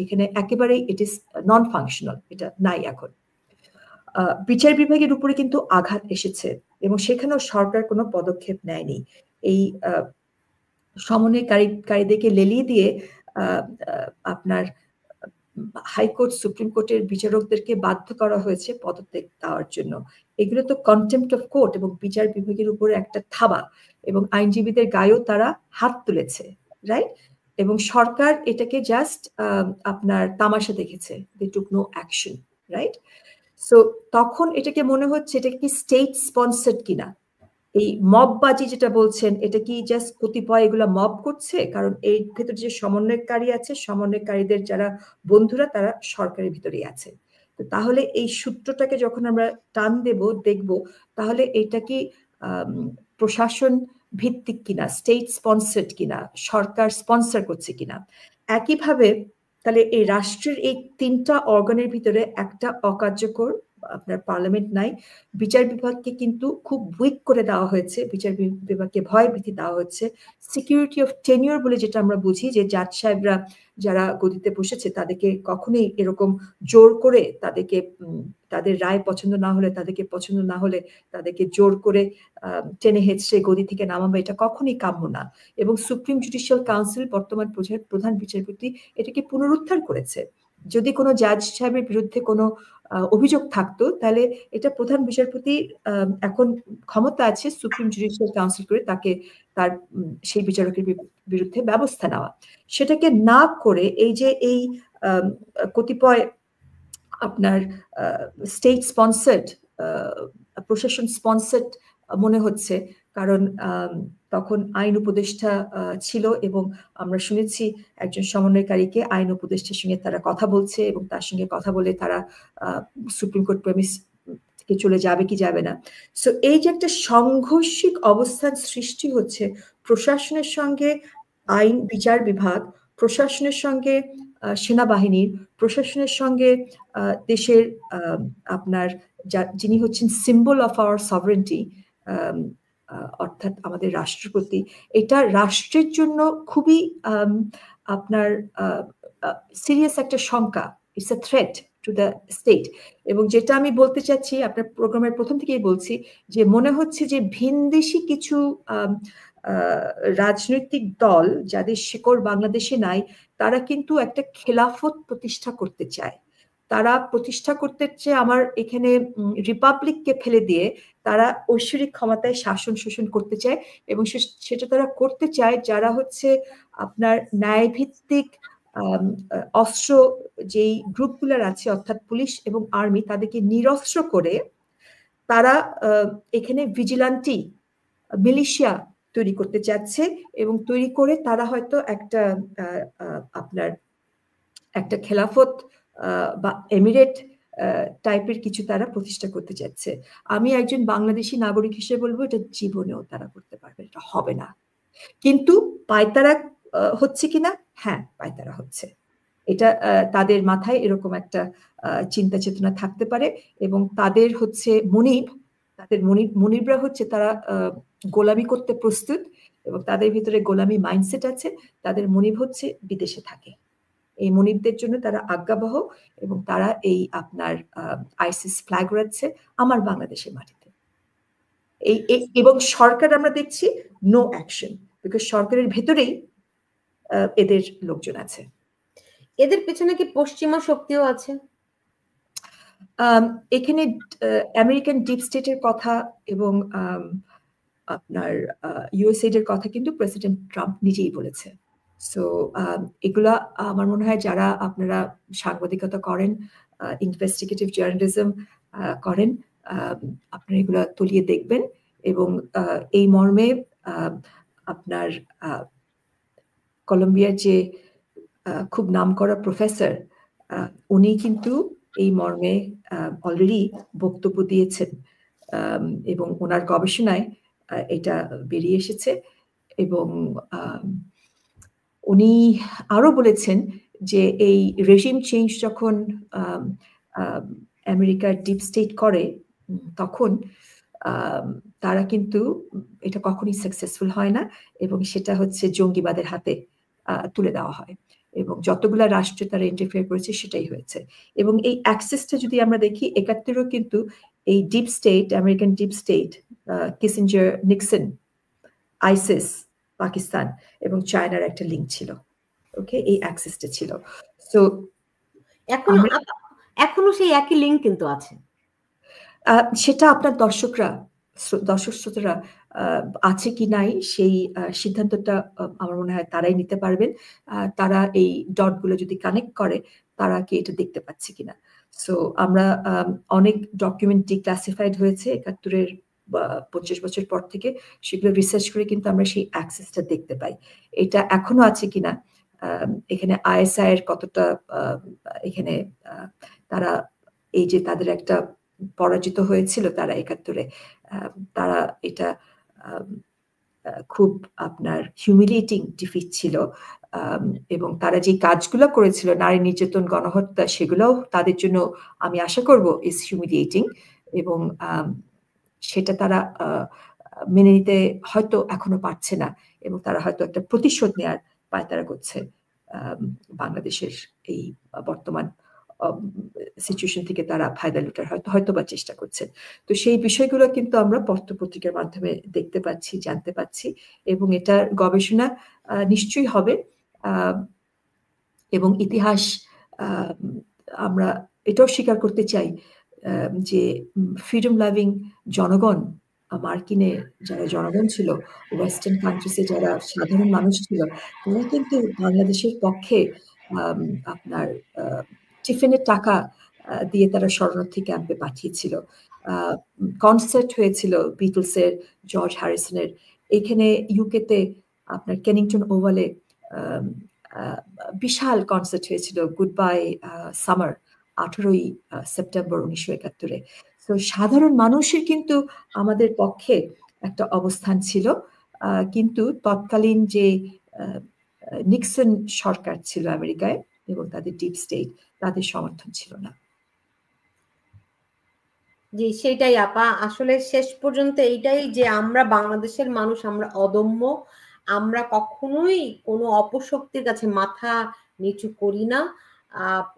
[SPEAKER 2] এখানে একেবারেই ইট ইজ নন ফাংশনাল, এটা নাই এখন। বিচার বিভাগের উপরে কিন্তু আঘাত এসেছে এবং সেখানেও সরকার কোনো পদক্ষেপ নেয়নি। এই সমন্বয়কারীদেরকে লেলিয়ে দিয়ে আপনার হাইকোর্ট, সুপ্রিম কোর্টের বিচারকদেরকে বাধ্য করা হয়েছে পদত্যাগ দেওয়ার জন্য। এগুলো তো কন্টেম্প্ট অফ কোর্ট এবং বিচার বিভাগের উপরে একটা থাবা, এবং আইনজীবীদের গায়েও তারা হাত তুলেছে, রাইট? এবং সরকার এটাকে জাস্ট আপনার তামাশা দেখেছে, দে টুক নো অ্যাকশন, রাইট? সো তখন এটাকে মনে হচ্ছে এটা কি স্টেট স্পন্সর্ড কিনা, এই মববাজি যেটা বলছেন, এটা কি জাস্ট কতিপয় এগুলা মব করছে? কারণ এই ভেতরে যে সমন্বয়কারী আছে, সমন্বয়কারীদের যারা বন্ধুরা তারা সরকারের ভিতরেই আছে। তো তাহলে এই সূত্রটাকে যখন আমরা টান দেখব, তাহলে এটা কি প্রশাসন ভিত্তিক কিনা, স্টেট স্পন্সার্ড কিনা, সরকার স্পন্সর করছে কিনা। একইভাবে তাহলে এই রাষ্ট্রের এই 3টা অর্গানের ভিতরে একটা অকার্যকর, আপনার পার্লামেন্ট নাই। বিচার বিভাগকে কিন্তু খুব উইক করে দেওয়া হয়েছে, বিচার বিভাগকে ভয় ভীতি দেওয়া হচ্ছে। সিকিউরিটি অফ টেনিওর বলে যেটা আমরা বুঝি, যে জাজ সাহেবরা যারা গদিতে বসেছে তাদেরকে কখনোই এরকম জোর করে তাদেরকে তাদের রায় পছন্দ না হলে, তাদেরকে জোর করে টেনে হেঁচড়ে গদি থেকে নামাবে, এটা কখনোই কাম্য না। এবং সুপ্রিম জুডিশিয়াল কাউন্সিল বর্তমান প্রধান বিচারপতি এটাকে পুনরুদ্ধার করেছে। যদি কোনো জাজ সাহেবের বিরুদ্ধে কোনো অভিযোগ থাকতো, তাহলে এটা প্রধান বিচারপতি এখন ক্ষমতা আছে সুপ্রিম জুডিশিয়াল কাউন্সিল করে তাকে তার সেই বিচারকের বিরুদ্ধে ব্যবস্থা নেওয়া। সেটাকে না করে এই যে এই কতিপয় আপনার স্টেট স্পন্সার্ড, প্রশাসন স্পন্সার্ড মনে হচ্ছে, কারণ তখন আইন উপদেষ্টা ছিল এবং আমরা শুনেছি একজন সমন্বয়কারীকে আইন উপদেষ্টার সঙ্গে তারা কথা বলছে এবং তার সঙ্গে কথা বলে তারা সুপ্রিম কোর্ট প্রেমিস থেকে চলে যাবে কি যাবে না। সো এই যে একটা সাংঘর্ষিক অবস্থান সৃষ্টি হচ্ছে প্রশাসনের সঙ্গে আইন বিচার বিভাগ, প্রশাসনের সঙ্গে সেনাবাহিনীর, প্রশাসনের সঙ্গে দেশের আপনার যিনি হচ্ছেন সিম্বল অফ আওয়ার সভারেন্টি, অর্থাৎ আমাদের রাষ্ট্রপতি, এটা রাষ্ট্রের জন্য খুবই আপনার সিরিয়াস একটা শঙ্কা। It's a threat to the state. এবং যেটা আমি বলতে চাচ্ছি, আপনার প্রোগ্রামের প্রথম থেকেই বলছি, যে মনে হচ্ছে যে ভিনদেশি কিছু রাজনৈতিক দল যাদের শিকড় বাংলাদেশে নাই, তারা কিন্তু একটা খেলাফত প্রতিষ্ঠা করতে চায়। তারা প্রতিষ্ঠা করতে চেয়ে আমার এখানে রিপাবলিককে ফেলে দিয়ে তারা ঐশ্বরিক ক্ষমতায় শাসন শোষণ করতে চায়। এবং সেটা তারা করতে চায় যারা হচ্ছে আপনার ন্যায়ভিত্তিক অস্ত্র যেই গ্রুপগুলোর আছে, অর্থাৎ পুলিশ এবং আর্মি, তাদেরকে নিরস্ত্র করে তারা এখানে ভিজিলান্টি মিলিশিয়া তৈরি করতে চাচ্ছে। এবং তৈরি করে তারা হয়তো একটা আপনার একটা খেলাফত বা এমিরেট টাইপের কিছু তারা প্রতিষ্ঠা করতে চাচ্ছে। আমি একজন বাংলাদেশি নাগরিক হিসেবে বলবো, এটা জীবনেও তারা করতে পারবে, এটা হবে না। কিন্তু পায়তারা হচ্ছে কিনা? হ্যাঁ, পায়তারা হচ্ছে। এটা তাদের মাথায় এরকম একটা চিন্তা চেতনা থাকতে পারে। এবং তাদের হচ্ছে মনিবরা হচ্ছে তারা গোলামি করতে প্রস্তুত, এবং তাদের ভিতরে গোলামি মাইন্ডসেট আছে। তাদের মনিব হচ্ছে বিদেশে থাকে, এই মনিবদের জন্য তারা আজ্ঞাবহ, এবং তারা এই আপনার আইসিস ফ্ল্যাগ উড়াচ্ছে আমার বাংলাদেশের মাটিতে। এবং সরকার আমরা দেখছি নো অ্যাকশন, বিকজ সরকারের ভেতরেই এদের লোকজন আছে।
[SPEAKER 1] এদের পেছনে কি পশ্চিমা শক্তিও আছে?
[SPEAKER 2] এখানে আমেরিকান ডিপ স্টেটের কথা এবং আপনার ইউএসএইড এর কথা কিন্তু প্রেসিডেন্ট ট্রাম্প নিজেই বলেছে। সো এগুলা আমার মনে হয় যারা আপনারা সাংবাদিকতা করেন, ইনভেস্টিগেটিভ জার্নালিজম করেন, আপনারা এগুলা তলিয়ে দেখবেন। এবং এই মর্মে আপনার কলম্বিয়ার যে খুব নামকরা প্রফেসর, উনি কিন্তু এই মর্মে অলরেডি বক্তব্য দিয়েছেন, এবং ওনার গবেষণায় এটা বেরিয়ে এসেছে। এবং উনি আরো বলেছেন যে এই রেজিম চেঞ্জ যখন আমেরিকার ডিপ স্টেট করে, তখন তারা কিন্তু এটা কখনোই সাকসেসফুল হয় না, এবং সেটা হচ্ছে জঙ্গিবাদের হাতে তুলে দেওয়া হয়। এবং যতগুলা রাষ্ট্রে তারা ইন্টারফেয়ার করেছে সেটাই হয়েছে। এবং এই অ্যাক্সেসটা যদি আমরা দেখি, 71-ও কিন্তু এই deep state, American deep state, Kissinger, Nixon, ISIS, Pakistan এবং চায়নার একটা লিঙ্ক ছিল। ওকে, এই অ্যাক্সেসটা ছিল। সো
[SPEAKER 1] এখনো সেই একই লিঙ্ক কিন্তু আছে।
[SPEAKER 2] সেটা আপনার দর্শক শ্রোতারা আছে কি নাই সেই সিদ্ধান্তটা আমার মনে হয় তারাই নিতে পারবেন। তারা এই ডটগুলো যদি কানেক্ট করে, তারা কি এটা দেখতে পাচ্ছে কিনা। সো আমরা অনেক ডকুমেন্ট ডিক্লাসিফাইড হয়েছে 71-এর 50 বছর পর থেকে সেগুলো রিসার্চ করে কিন্তু আমরা সেই অ্যাক্সেসটা দেখতে পাই। এটা এখনো আছে কিনা, এখানে আইএসআই এর কতটা এখানে তারা এই যে তাদের একটা পরাজিত হয়েছিল তারা 71-এ, তারা এটা খুব আপনার হিউমিলিয়েটিং ডিফিট ছিল, এবং তারা যে কাজগুলো করেছিল নারী নির্যাতন, গণহত্যা, সেগুলোও তাদের জন্য আমি আশা করব ইজ হিউমিলিয়েটিং, এবং সেটা তারা মেনে নিতে হয়তো এখনো পারছে না, এবং তারা হয়তো একটা প্রতিশোধ নেয়ার পায়তারা করছে বাংলাদেশের এই বর্তমান সিচুয়েশন থেকে তারা ফায়দা লুটার হয়তো বা চেষ্টা করছে। তো সেই বিষয়গুলো কিন্তু আমরা পত্রপত্রিকার মাধ্যমে দেখতে পাচ্ছি, জানতে পাচ্ছি, এবং এটার গবেষণা নিশ্চয়ই হবে, এবং ইতিহাস আমরা এটাও স্বীকার করতে চাই যে ফ্রিডম লাভিং জনগণ, মার্কিনে যারা জনগণ ছিল, ওয়েস্টার্ন কান্ট্রিজে যারা সাধারণ মানুষ ছিল, তারা কিন্তু বাংলাদেশের পক্ষে আপনার টিফিনের টাকা দিয়ে তারা শরণার্থী ক্যাম্পে পাঠিয়েছিল। কনসার্ট হয়েছিল বিটলসের, জর্জ হ্যারিসনের, এখানে ইউকেতে আপনার কেনিংটন ওভালে বিশাল কনসার্ট হয়েছিল, গুড বাই সামার, 18ই সেপ্টেম্বর 1971-এ। তো সাধারণ মানুষের কিন্তু আমাদের পক্ষে একটা অবস্থান ছিল, কিন্তু তৎকালীন যে নিক্সন সরকার ছিল আমেরিকায় এবং তাদের ডিপ স্টেট, তাদের সমর্থন ছিল না।
[SPEAKER 1] জি, সেটাই আপা, আসলে শেষ পর্যন্ত এইটাই যে আমরা বাংলাদেশের মানুষ, আমরা অদম্য, আমরা কখনোই কোনো অপশক্তির কাছে মাথা নিচু করি না।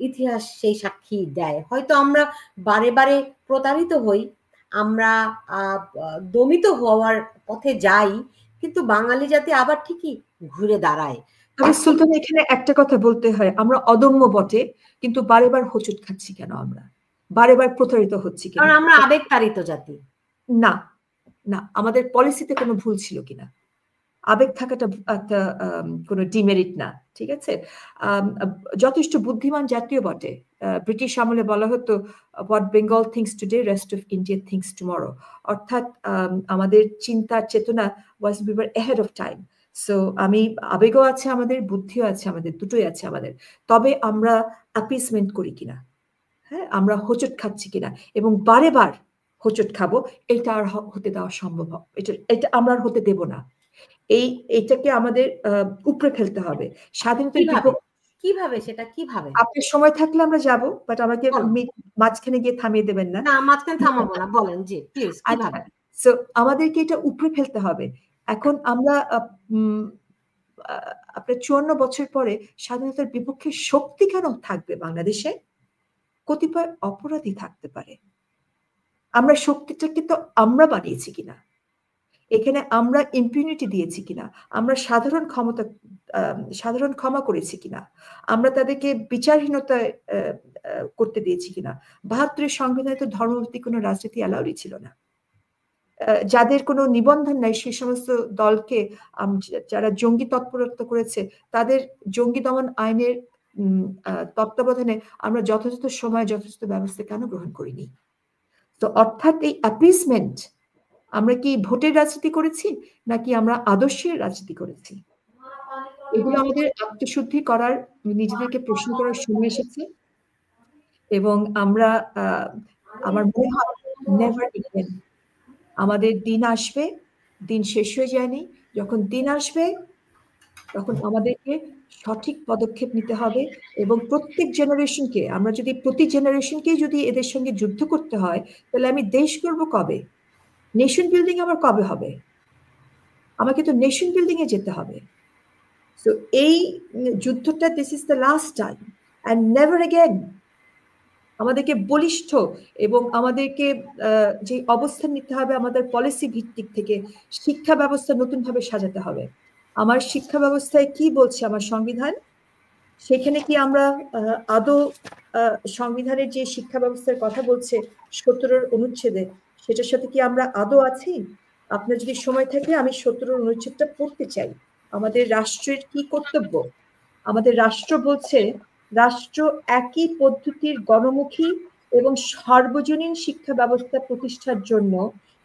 [SPEAKER 1] ইতিহাস সেই সাক্ষী দেয়। হয়তো আমরা বারে বারে প্রতারিত হই, আমরা দমিত হওয়ার পথে যাই, কিন্তু বাঙালি জাতি আবার ঠিকই ঘুরে দাঁড়ায়।
[SPEAKER 2] তবে সুলতান, এখানে একটা কথা বলতে হয়, আমরা অদম্য বটে, কিন্তু বারে বার হোঁচট খাচ্ছি কেন? আমরা বারে বার প্রতারিত হচ্ছি কেন?
[SPEAKER 1] কারণ আমরা আবেগতাড়িত জাতি।
[SPEAKER 2] না না, আমাদের পলিসিতে কোনো ভুল ছিল কিনা? আবেগ থাকাটা একটা কোনো ডিমেরিট না, ঠিক আছে? যথেষ্ট বুদ্ধিমান জাতীয় বটে। ব্রিটিশ আমলে বলা হতো what Bengal things today, rest of India things tomorrow. অর্থাৎ আমাদের চিন্তার চেতনা ওয়াজ we were ahead of time. So আমি, আবেগও আছে আমাদের, বুদ্ধিও আছে আমাদের, দুটোই আছে আমাদের। তবে আমরা অ্যাপিসমেন্ট করি কিনা, হ্যাঁ, আমরা হোঁচট খাচ্ছি কিনা, এবং বারে বার হোঁচট খাবো, এটা আর হতে দেওয়া সম্ভব, এটা আমরা আর হতে দেব না। এইটাকে আমাদের উপরে ফেলতে হবে। স্বাধীনতার
[SPEAKER 1] কিভাবে সেটা কিভাবে?
[SPEAKER 2] আপনার সময় থাকলে আমরা যাব, বাট আমাকে মাঝখানে গিয়ে থামিয়ে দেবেন না।
[SPEAKER 1] না, মাঝখানে থামাবো না, বলেন জি প্লিজ, কিভাবে?
[SPEAKER 2] সো আমাদেরকে এটা উপরে ফেলতে হবে। এখন আমরা আপনার 54 বছর পরে স্বাধীনতার বিপক্ষে শক্তি কেন থাকবে বাংলাদেশে? কতিপয় অপরাধী থাকতে পারে। আমরা শক্তিটাকে তো আমরা বানিয়েছি কিনা, এখানে আমরা ইম্পিউনিটি দিয়েছি কিনা, আমরা সাধারণ ক্ষমা করেছি কিনা, আমরা তাদেরকে বিচারহীনতা করতে দিয়েছি কিনা। 72-এর সংবিধানে তো ধর্মভিত্তিক কোনো রাজনীতি অ্যালাউডই ছিল না। যাদের কোনো নিবন্ধন নাই সেই সমস্ত দলকে, যারা জঙ্গি তৎপরতা করেছে, তাদের জঙ্গি দমন আইনের তত্ত্বাবধানে আমরা যথাযথ সময় যথাযথ ব্যবস্থা কেন গ্রহণ করিনি? তো অর্থাৎ এই অ্যাপিসমেন্ট, আমরা কি ভোটের রাজনীতি করেছি নাকি আমরা আদর্শের রাজনীতি করেছি? এগুলো আমাদের আত্মশুদ্ধি করার, নিজেদেরকে প্রশ্ন করার সময় এসেছে, এবং আমরা আমার মনে হয় নেভার এগেইন আমাদের দিন আসবে, দিন শেষ হয়ে যায়নি, যখন দিন আসবে তখন আমাদেরকে সঠিক পদক্ষেপ নিতে হবে, এবং প্রত্যেক জেনারেশনকে, আমরা যদি প্রতি জেনারেশনকেই যদি এদের সঙ্গে যুদ্ধ করতে হয়, তাহলে আমি দেশ করব কবে? নেশন বিল্ডিং আমার কবে হবে? আমাকে তো নেশন বিল্ডিং এ যেতে হবে। সো এই যুদ্ধটা, this is the last time and never again. আমাদেরকে বলিষ্ঠ এবং আমাদেরকে যে অবস্থান নিতে হবে, আমাদের পলিসি ভিত্তিক থেকে শিক্ষা ব্যবস্থা নতুনভাবে সাজাতে হবে। আমার শিক্ষা ব্যবস্থায় কি বলছে আমার সংবিধান, সেখানে কি আমরা আদৌ সংবিধানের যে শিক্ষা ব্যবস্থার কথা বলছে 17 অনুচ্ছেদে, সেটার সাথে কি আমরা আদৌ আছি? আপনার যদি সময় থাকে আমি 17 অনুচ্ছেদটা পড়তে চাই। আমাদের রাষ্ট্রের কি কর্তব্য? আমাদের রাষ্ট্র বলছে, রাষ্ট্র একই পদ্ধতির গণমুখী এবং সার্বজনীন শিক্ষা ব্যবস্থা প্রতিষ্ঠার জন্য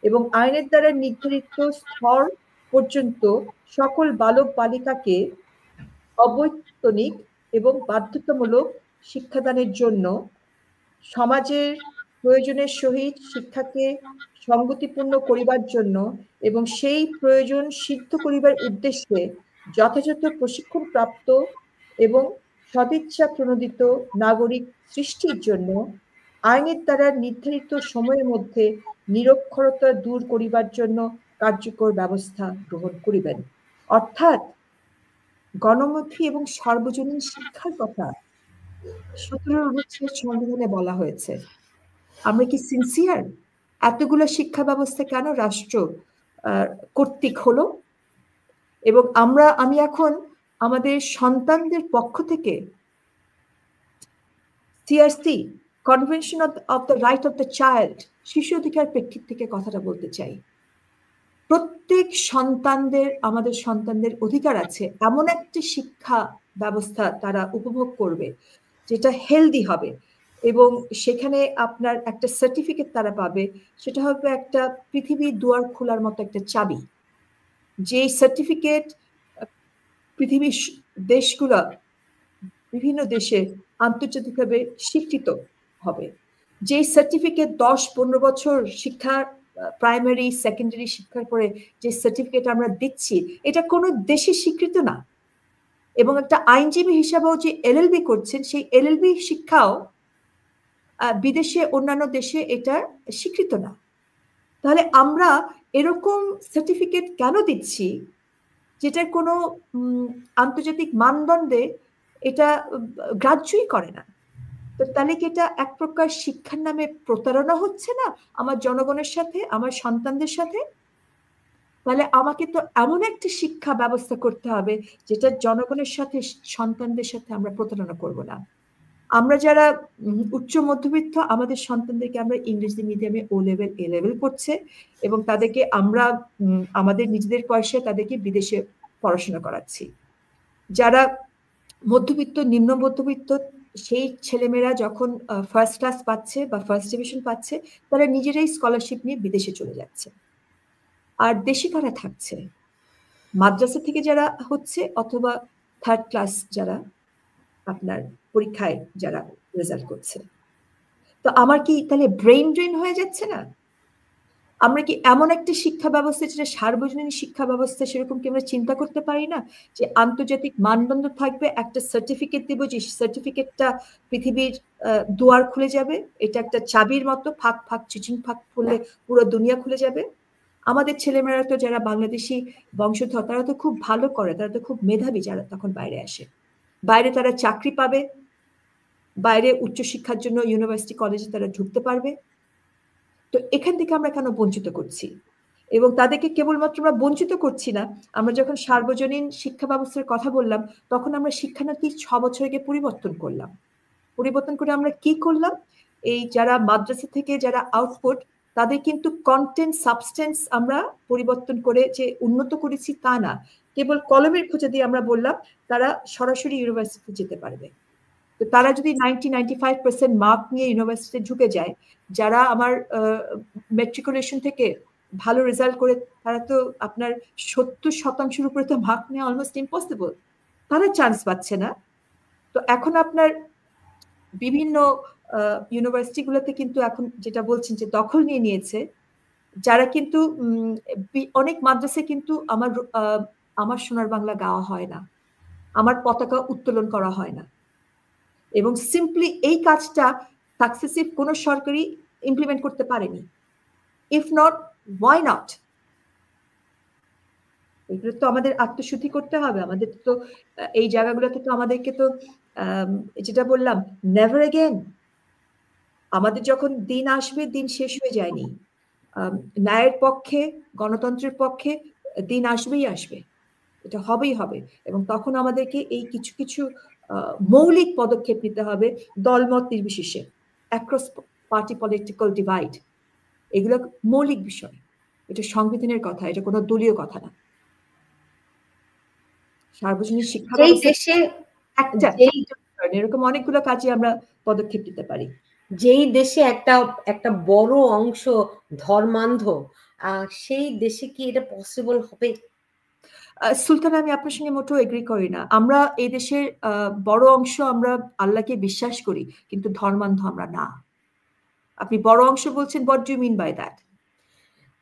[SPEAKER 2] এবং আইনের দ্বারা নির্ধারিত স্তর পর্যন্ত সকল বালক বালিকাকে অবৈতনিক এবং বাধ্যতামূলক শিক্ষাদানের জন্য সমাজের প্রয়োজনের সহিত শিক্ষাকে সঙ্গতিপূর্ণ করিবার জন্য এবং সেই প্রয়োজন সিদ্ধ করিবার উদ্দেশ্যে যথাযথ প্রশিক্ষণপ্রাপ্ত এবং সদিচ্ছা প্রণোদিত নাগরিক সৃষ্টির জন্য আইনের দ্বারা নির্ধারিত সময়ের মধ্যে নিরক্ষরতা দূর করিবার জন্য কার্যকর ব্যবস্থা গ্রহণ করিবেন। অর্থাৎ গণমুখী এবং সর্বজনীন শিক্ষার কথা 17 অনুচ্ছেদ সংবিধানে বলা হয়েছে। আমরা কি সিনসিয়ার? এতগুলো শিক্ষা ব্যবস্থা কেন রাষ্ট্র কর্তৃক হলো? এবং আমি এখন আমাদের সন্তানদের পক্ষ থেকে CRC convention of the right of the child শিশু অধিকার প্রেক্ষিত থেকে কথাটা বলতে চাই। প্রত্যেক আমাদের সন্তানদের অধিকার আছে এমন একটি শিক্ষা ব্যবস্থা তারা উপভোগ করবে যেটা হেলদি হবে এবং সেখানে আপনার একটা সার্টিফিকেট তারা পাবে, সেটা হবে একটা পৃথিবীর দুয়ার খোলার মতো একটা চাবি। যে সার্টিফিকেট পৃথিবীর দেশগুলো বিভিন্ন দেশে আন্তর্জাতিকভাবে স্বীকৃত হবে, যে সার্টিফিকেট 10-15 বছর শিক্ষার প্রাইমারি সেকেন্ডারি শিক্ষার পরে যে সার্টিফিকেট আমরা দিচ্ছি এটা কোনো দেশে স্বীকৃত না। এবং একটা আইনজীবী হিসাবেও যে এলএলবি করছেন সেই এলএলবি শিক্ষাও বিদেশে অন্যান্য দেশে এটা স্বীকৃত না। তাহলে আমরা এরকম সার্টিফিকেট কেন দিচ্ছি যেটার কোনো আন্তর্জাতিক মানদণ্ডে এটা গ্রাহ্যই করে না? তো তাহলে কি এটা এক প্রকার শিক্ষার নামে প্রতারণা হচ্ছে না আমার জনগণের সাথে, আমার সন্তানদের সাথে? তাহলে আমাকে তো এমন একটা শিক্ষা ব্যবস্থা করতে হবে যেটা জনগণের সাথে সন্তানদের সাথে আমরা প্রতারণা করব না। আমরা যারা উচ্চ মধ্যবিত্ত আমাদের সন্তানদেরকে আমরা ইংরেজি মিডিয়ামে ও লেভেল এ লেভেল করছে এবং তাদেরকে আমরা আমাদের নিজেদের পয়সায় তাদেরকে বিদেশে পড়াশোনা করাচ্ছি। যারা মধ্যবিত্ত নিম্ন মধ্যবিত্ত সেই ছেলেমেয়েরা যখন ফার্স্ট ক্লাস পাচ্ছে বা ফার্স্ট ডিভিশন পাচ্ছে তারা নিজেরাই স্কলারশিপ নিয়ে বিদেশে চলে যাচ্ছে। আর দেশে কারা থাকছে? মাদ্রাসা থেকে যারা হচ্ছে অথবা থার্ড ক্লাস যারা আপনার পরীক্ষায় যারা রেজাল্ট করছে। তো আমার কি তাহলে ব্রেইন ড্রেন হয়ে যাচ্ছে না? আমরা কি এমন একটা শিক্ষা ব্যবস্থা যেটা সার্বজনীন শিক্ষা ব্যবস্থা সেরকম কি আমরা চিন্তা করতে পারি না যে আন্তর্জাতিক মানদণ্ড থাকবে, একটা সার্টিফিকেট দিব যে সার্টিফিকেটটা পৃথিবীর দুয়ার খুলে যাবে, এটা একটা চাবির মতো, ফাঁক ফাঁক চিচিং ফাঁক খুললে পুরো দুনিয়া খুলে যাবে। আমাদের ছেলেমেয়েরা তো যারা বাংলাদেশি বংশধর তারা তো খুব ভালো করে, তারা তো খুব মেধাবী যারা তখন বাইরে আসে, বাইরে তারা চাকরি পাবে, বাইরে উচ্চশিক্ষার জন্য ইউনিভার্সিটি কলেজে তারা ঢুকতে পারবে। তো এখান থেকে আমরা কেন বঞ্চিত করছি? এবং তাদেরকে কেবলমাত্র আমরা বঞ্চিত করছি না, আমরা যখন সার্বজনীন শিক্ষা ব্যবস্থার কথা বললাম তখন আমরা শিক্ষানীতি 6 বছর আগে পরিবর্তন করলাম। পরিবর্তন করে আমরা কি করলাম? এই যারা মাদ্রাসা থেকে যারা আউটপুট তাদের কিন্তু কন্টেন্ট সাবস্টেন্স আমরা পরিবর্তন করে যে উন্নত করেছি তা না, কেবল কলমের খোঁজা দিয়ে আমরা বললাম তারা সরাসরি ইউনিভার্সিটিতে যেতে পারবে। তো তারা যদি 90-95% মার্ক নিয়ে ইউনিভার্সিটিতে ঢুকে যায়, যারা আমার ম্যাট্রিকুলেশন থেকে ভালো রেজাল্ট করে তারা তো আপনার 70% উপরে তো মার্ক নেওয়া অলমোস্ট ইম্পসিবল, তারা চান্স পাচ্ছে না। তো এখন আপনার বিভিন্ন ইউনিভার্সিটিগুলোতে কিন্তু এখন যেটা বলছেন যে দখল নিয়ে নিয়েছে, যারা কিন্তু অনেক মাদ্রাসায় কিন্তু আমার সোনার বাংলা গাওয়া হয় না, আমার পতাকা উত্তোলন করা হয় না, এবং সিম্পলি এই কাজটা সাকসেসিভ কোনো সরকারই ইমপ্লিমেন্ট করতে পারেনি। If not, why not? এগুলো তো আমাদের আত্মশুদ্ধি করতে হবে। আমাদের তো এই জায়গাগুলোতে তো আমাদেরকে তো যেটা বললাম নেভার এগেন, আমাদের যখন দিন আসবে দিন শেষ হয়ে যায়নি, ন্যায়ের পক্ষে গণতন্ত্রের পক্ষে দিন আসবেই আসবে, এটা হবেই হবে। এবং তখন আমাদেরকে এই কিছু কিছু মৌলিক পদক্ষেপ নিতে হবে দলমত নির্বিশেষে, অ্যাক্রস পার্টি পলিটিক্যাল ডিভাইড, এগুলো মৌলিক বিষয়, এটা সংবিধানের কথা, এটা কোনো দলীয় কথা না। সার্বজনীন শিক্ষা ব্যবস্থা এরকম অনেকগুলো কাজে আমরা পদক্ষেপ নিতে পারি।
[SPEAKER 1] যেই দেশে একটা বড় অংশ ধর্মান্ধ সেই দেশে কি এটা পসিবল হবে?
[SPEAKER 2] সুলতান, আমি আপনার সঙ্গে মোটেও এগ্রি করি না। আমরা এই দেশের বড় অংশ আমরা আল্লাহকে বিশ্বাস করি, কিন্তু ধর্মান্ধ আমরা না। আপনি বড় অংশ বলছেন, what do you mean by that?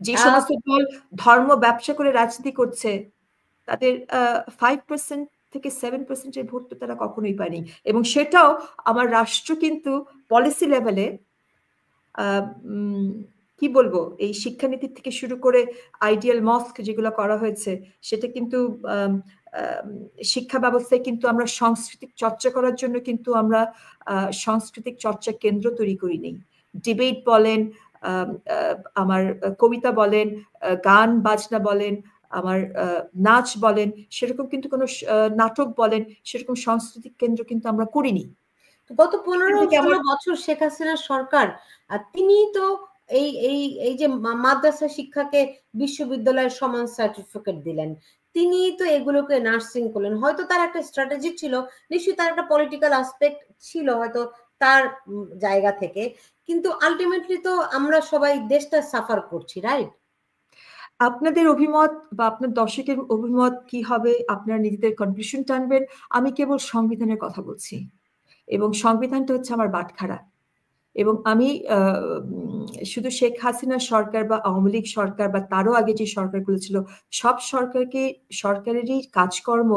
[SPEAKER 2] যে সমস্ত দল ধর্ম ব্যবসা করে রাজনীতি করছে, তাদের 5% থেকে 7%-এর ভোট তো তারা কখনোই পায়নি। এবং সেটাও আমার রাষ্ট্র কিন্তু পলিসি লেভেলে কি বলবো, এই শিক্ষানীতি থেকে শুরু করে আইডিয়াল মস্ক যেগুলো করা হয়েছে, সেটা কিন্তু শিক্ষা ব্যবস্থায় কিন্তু আমরা সাংস্কৃতিক চর্চা করার জন্য কিন্তু আমরা সাংস্কৃতিক চর্চা কেন্দ্র তৈরি করি নেই। ডিবেট বলেন, আমার কবিতা বলেন, গান বাজনা বলেন, আমার নাচ বলেন, সেরকম কিন্তু কোনো নাটক বলেন, সেরকম সাংস্কৃতিক কেন্দ্র কিন্তু আমরা করিনি।
[SPEAKER 1] গত 15-16 বছর শেখ হাসিনার সরকার, তিনি তো এই এই এই যে মাদ্রাসা শিক্ষাকে বিশ্ববিদ্যালয়ের সমান সার্টিফিকেট দিলেন, তিনি তো এগুলোকে নার্সিং করলেন। হয়তো তার একটা স্ট্র্যাটেজি ছিল, নিশ্চয়ই তার একটা পলিটিক্যাল আসপেক্ট ছিল হয়তো তার জায়গা থেকে, কিন্তু আলটিমেটলি তো আমরা সবাই দেশটা সাফার করছি, রাইট?
[SPEAKER 2] আপনাদের অভিমত বা আপনার দর্শকের অভিমত কি হবে, আপনারা নিজেদের কনক্লুশন টানবেন। আমি কেবল সংবিধানের কথা বলছি, এবং সংবিধানটা হচ্ছে আমার বাটখারা। এবং আমি শুধু শেখ হাসিনা সরকার বা আওয়ামী লীগ সরকার বা তারও আগে যে সরকারগুলো ছিল, সব সরকারেরই কাজকর্ম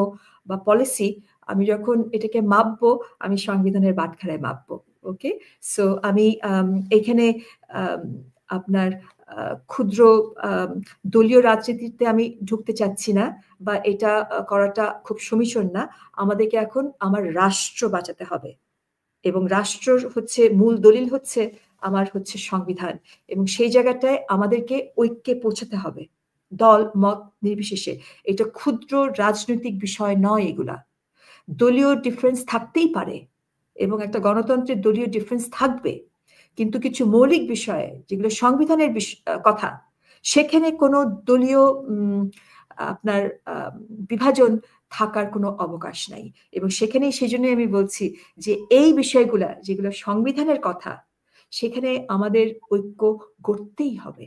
[SPEAKER 2] বা পলিসি আমি যখন এটাকে মাপবো, আমি সংবিধানের বাটখারায় মাপবো। ওকে, সো আমি এখানে আপনার ক্ষুদ্র দলীয় রাজনীতিতে আমি ঢুকতে চাচ্ছি না, বা এটা করাটা খুব সমীচীন না। আমাদেরকে এখন আমার রাষ্ট্র বাঁচাতে হবে, এবং রাষ্ট্র হচ্ছে মূল দলিল হচ্ছে আমার হচ্ছে সংবিধান, এবং সেই জায়গাটায় আমাদেরকে ঐক্যে পৌঁছাতে হবে, দল মত নির্বিশেষে। এটা ক্ষুদ্র রাজনৈতিক বিষয় নয়, এগুলা দলীয় ডিফারেন্স থাকতেই পারে, এবং একটা গণতন্ত্রের দলীয় ডিফারেন্স থাকবে, কিন্তু কিছু মৌলিক বিষয়ে যেগুলো সংবিধানের কথা, সেখানে কোনো দলীয় আপনার বিভাজন থাকার কোনো অবকাশ নাই। এবং সেখানেই সেজন্যই আমি বলছি যে এই বিষয়গুলা যেগুলো সংবিধানের কথা, সেখানে আমাদের ঐক্য করতেই হবে,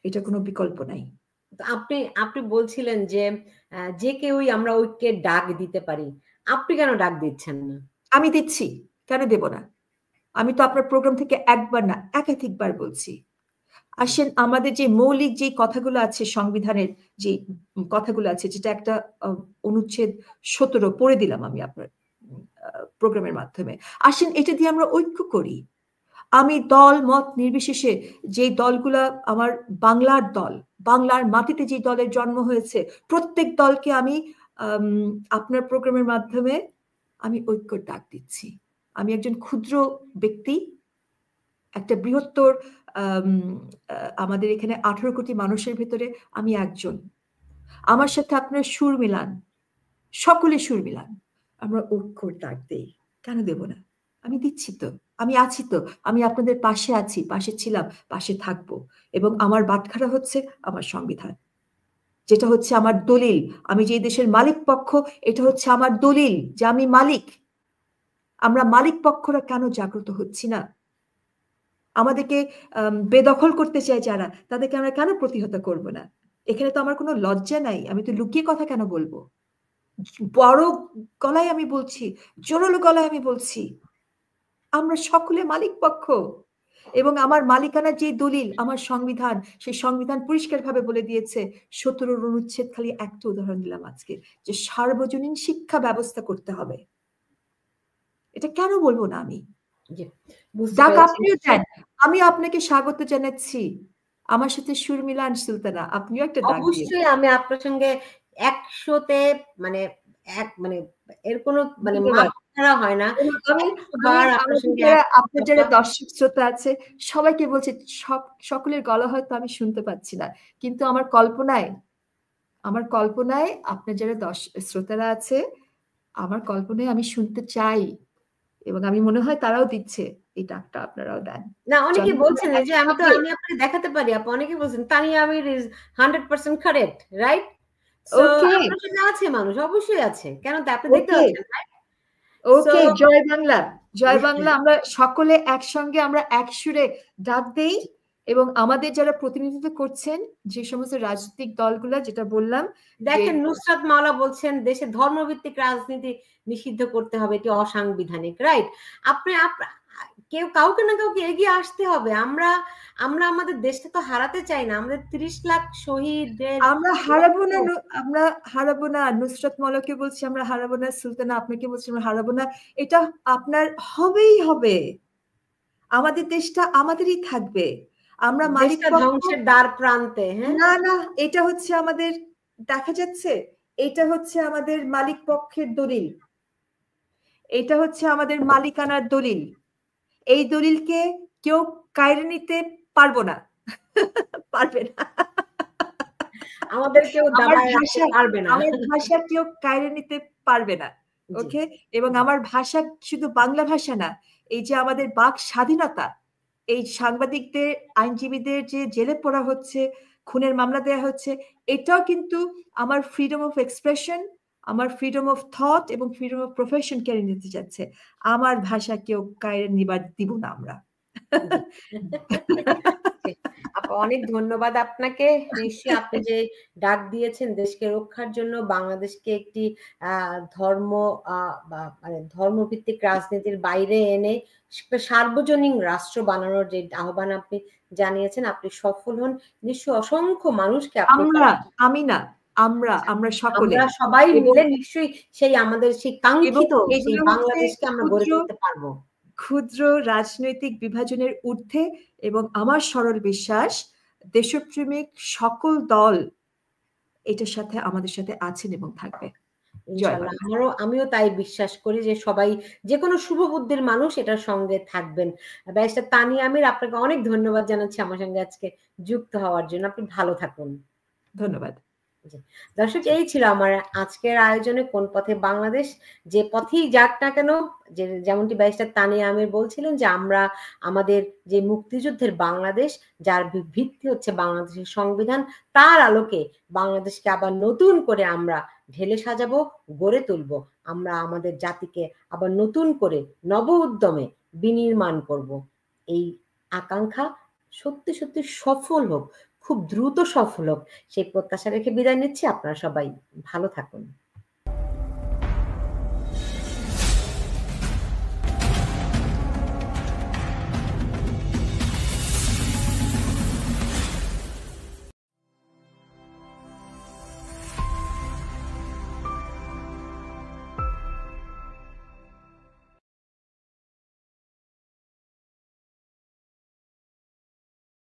[SPEAKER 2] এটা কোনো বিকল্প নাই।
[SPEAKER 1] আপনি আপনি বলছিলেন যে যে কেউই আমরা ঐক্যের ডাক দিতে পারি, আপনি কেন ডাক দিচ্ছেন না?
[SPEAKER 2] আমি দিচ্ছি, কেন দেব না? আমি তো আপনার প্রোগ্রাম থেকে একবার না একাধিকবার বলছি, আসেন আমাদের যে মৌলিক যে কথাগুলো আছে, সংবিধানের যে কথাগুলো আছে, যেটা একটা অনুচ্ছেদ 17 পড়ে দিলাম আমি আপনার প্রোগ্রামের মাধ্যমে, আসেন এটা দিয়ে আমরা ঐক্য করি। আমি দল মত নির্বিশেষে যে দলগুলা আমার বাংলার দল, বাংলার মাটিতে যে দলের জন্ম হয়েছে, প্রত্যেক দলকে আমি আপনার প্রোগ্রামের মাধ্যমে আমি ঐক্যর ডাক দিচ্ছি। আমি একজন ক্ষুদ্র ব্যক্তি, একটা বৃহত্তর আমাদের এখানে 18 কোটি মানুষের ভেতরে আমি একজন। আমার সাথে আপনার সুর মিলান, সকলে সুর মিলান, আমরা ঐক্যর ডাক দেই, কেন দেব না? আমি দিচ্ছি তো, আমি আছি তো, আমি আপনাদের পাশে আছি, পাশে ছিলাম, পাশে থাকবো। এবং আমার বাটখারা হচ্ছে আমার সংবিধান, যেটা হচ্ছে আমার দলিল। আমি যে দেশের মালিক পক্ষ, এটা হচ্ছে আমার দলিল যে আমি মালিক। আমরা মালিক পক্ষরা কেন জাগ্রত হচ্ছি না? আমাদেরকে বেদখল করতে চায় যারা, তাদেরকে আমরা কেন প্রতিহত করব না? এখানে তো আমার কোনো লজ্জা নাই, আমি তো লুকিয়ে কথা কেন বলবো? বড় গলায় আমি বলছি, জোরালো গলায় আমি বলছি, আমরা সকলে মালিক পক্ষ, এবং আমার মালিকানার যে দলিল আমার সংবিধান, সেই সংবিধান পরিষ্কারভাবে বলে দিয়েছে, 17 অনুচ্ছেদ, খালি একটা উদাহরণ দিলাম আজকে, যে সার্বজনীন শিক্ষা ব্যবস্থা করতে হবে। এটা কেন বলবো না আমি? ডাক আপনিও দেন, আমি আপনাকে স্বাগত জানাচ্ছি, আমার সাথে সুর মিলান সুলতানা, আপনিও একটা ডাক দিন।
[SPEAKER 1] অবশ্যই আমি আপনার সঙ্গে 100-তে মানে মানে এর কোনো মানে মাপ ছাড়া হয় না।
[SPEAKER 2] আপনার যারা দর্শক শ্রোতা আছে সবাইকে বলছি, সকলের গলা হয়তো আমি শুনতে পাচ্ছি না, কিন্তু আমার কল্পনায় আপনার যারা শ্রোতারা আছে, আমার কল্পনায় আমি শুনতে চাই, এবং আমি মনে হয় তারাও দিচ্ছে এই ডাকটা, আপনারাও দেন।
[SPEAKER 1] না, অনেকে বলছেন যে আমি আপনাকে দেখাতে পারি আপু, অনেকে বলছেন তানিয়া আমির ইজ 100% কারেক্ট, রাইট? সো আপনার সাথে আছে মানুষ, অবশ্যই আছে, কেন তা আপনি দেখতে পাচ্ছেন, রাইট?
[SPEAKER 2] ওকে, জয় বাংলা, জয় বাংলা। আমরা সকলে একসঙ্গে আমরা এক সুরে ডাক দেই, এবং আমাদের যারা প্রতিনিধিত্ব করছেন যে সমস্ত রাজনৈতিক দলগুলা, যেটা বললাম যে
[SPEAKER 1] দেখেন নুসরাত মাওলা বলছেন দেশে ধর্মভিত্তিক রাজনীতি নিষিদ্ধ করতে হবে, এটি অসাংবিধানিক, রাইট? আপনি কেউ কাউকে না কাউকে এগিয়ে আসতে হবে। আমরা আমরা আমাদের দেশটা তো হারাতে চাই না, আমাদের 30 লাখ শহীদের
[SPEAKER 2] আমরা হারাবো না, আমরা হারাবো না। নুসরাত মাওলাকে বলছি আমরা হারাবো না, সুলতানা আপনাকে বলছি আমরা হারাবো না। এটা আপনার হবেই হবে। আমাদের দেশটা আমাদেরই থাকবে। আমরা মালিক
[SPEAKER 1] দেশটা
[SPEAKER 2] পক্ষ
[SPEAKER 1] ধ্বংসের দ্বার প্রান্তে। হ্যাঁ,
[SPEAKER 2] না না, এটা হচ্ছে আমাদের, দেখা যাচ্ছে এটা হচ্ছে আমাদের মালিক পক্ষের দলিল, এটা হচ্ছে আমাদের মালিকানার দলিল। এই দলিলকে কেউ কায়রে নিতে পারবো না, পারবে না।
[SPEAKER 1] আমাদের কেউ
[SPEAKER 2] আমার
[SPEAKER 1] দাবায় রাখতে
[SPEAKER 2] ভাষা,
[SPEAKER 1] পারবে না।
[SPEAKER 2] আমার ভাষা কেউ কায়রে নিতে পারবে না।
[SPEAKER 1] জি,
[SPEAKER 2] ওকে, এবং আমার ভাষা শুধু বাংলা ভাষা না, এই যে আমাদের বাক স্বাধীনতা, এই সাংবাদিকদের, আইনজীবীদের যে জেলে পড়া হচ্ছে, খুনের মামলা দেয়া হচ্ছে, এটাও কিন্তু আমার ফ্রিডম অফ এক্সপ্রেশন, আমার ফ্রিডম অফ থট এবং ফ্রিডম অফ প্রফেশন কেড়ে নিতে যাচ্ছে। আমার ভাষা কেউ কায়রে নিবার দিব না আমরা।
[SPEAKER 1] জি। আপা অনেক ধন্যবাদ আপনাকে। নিশ্চয়ই আপনি যে ডাক দিয়েছেন দেশকে রক্ষার জন্য, বাংলাদেশকে একটি ধর্ম মানে ধর্মভিত্তিক রাজনীতির বাইরে এনে সার্বজনীন রাষ্ট্র বানানোর যে আহ্বান আপনি জানিয়েছেন, আপনি সফল হন। নিশ্চয়ই অসংখ্য মানুষকে আপনি
[SPEAKER 2] আমরা, আমি না, আমরা সকলে,
[SPEAKER 1] আমরা সবাই
[SPEAKER 2] এবং
[SPEAKER 1] মিলে নিশ্চয়ই সেই আমাদের সেই
[SPEAKER 2] এবং
[SPEAKER 1] কাঙ্ক্ষিত সেই
[SPEAKER 2] এগুলো হচ্ছে
[SPEAKER 1] বাংলাদেশকে আমরা গড়ে
[SPEAKER 2] ক্ষুদ্র
[SPEAKER 1] তুলতে পারবো।
[SPEAKER 2] ক্ষুদ্র রাজনৈতিক বিভাজনের ঊর্ধ্বে, এবং আমার সরল বিশ্বাস দেশপ্রেমিক সকল দল এটার সাথে, আমাদের সাথে আছেন এবং থাকবে। জয়
[SPEAKER 1] ইনশাআল্লাহ
[SPEAKER 2] বাংলা।
[SPEAKER 1] আমিও তাই বিশ্বাস করি যে সবাই, যেকোনো শুভ বুদ্ধির মানুষ এটার সঙ্গে থাকবেন। ব্যারিস্টার তানিয়া আমির, আপনাকে অনেক ধন্যবাদ জানাচ্ছি আমার সঙ্গে আজকে যুক্ত হওয়ার জন্য। আপনি ভালো থাকুন।
[SPEAKER 2] ধন্যবাদ।
[SPEAKER 1] জি। দর্শক, এই ছিল আমার আজকের আয়োজনে কোন পথে বাংলাদেশ। যে পথেই যাক না কেন, যেমনটি ব্যারিস্টার তানিয়া আমির বলছিলেন যে আমরা আমাদের যে মুক্তিযুদ্ধের বাংলাদেশ, যার ভিত্তি হচ্ছে বাংলাদেশের সংবিধান, তার আলোকে বাংলাদেশকে আবার নতুন করে আমরা ঢেলে সাজাবো, গড়ে তুলবো। আমরা আমাদের জাতিকে আবার নতুন করে নব উদ্যমে বিনির্মাণ করব। এই আকাঙ্ক্ষা সত্যি সত্যি সফল হোক, খুব দ্রুত সফল হোক, সেই প্রত্যাশা রেখে বিদায় নিচ্ছি। আপনারা সবাই ভালো থাকুন।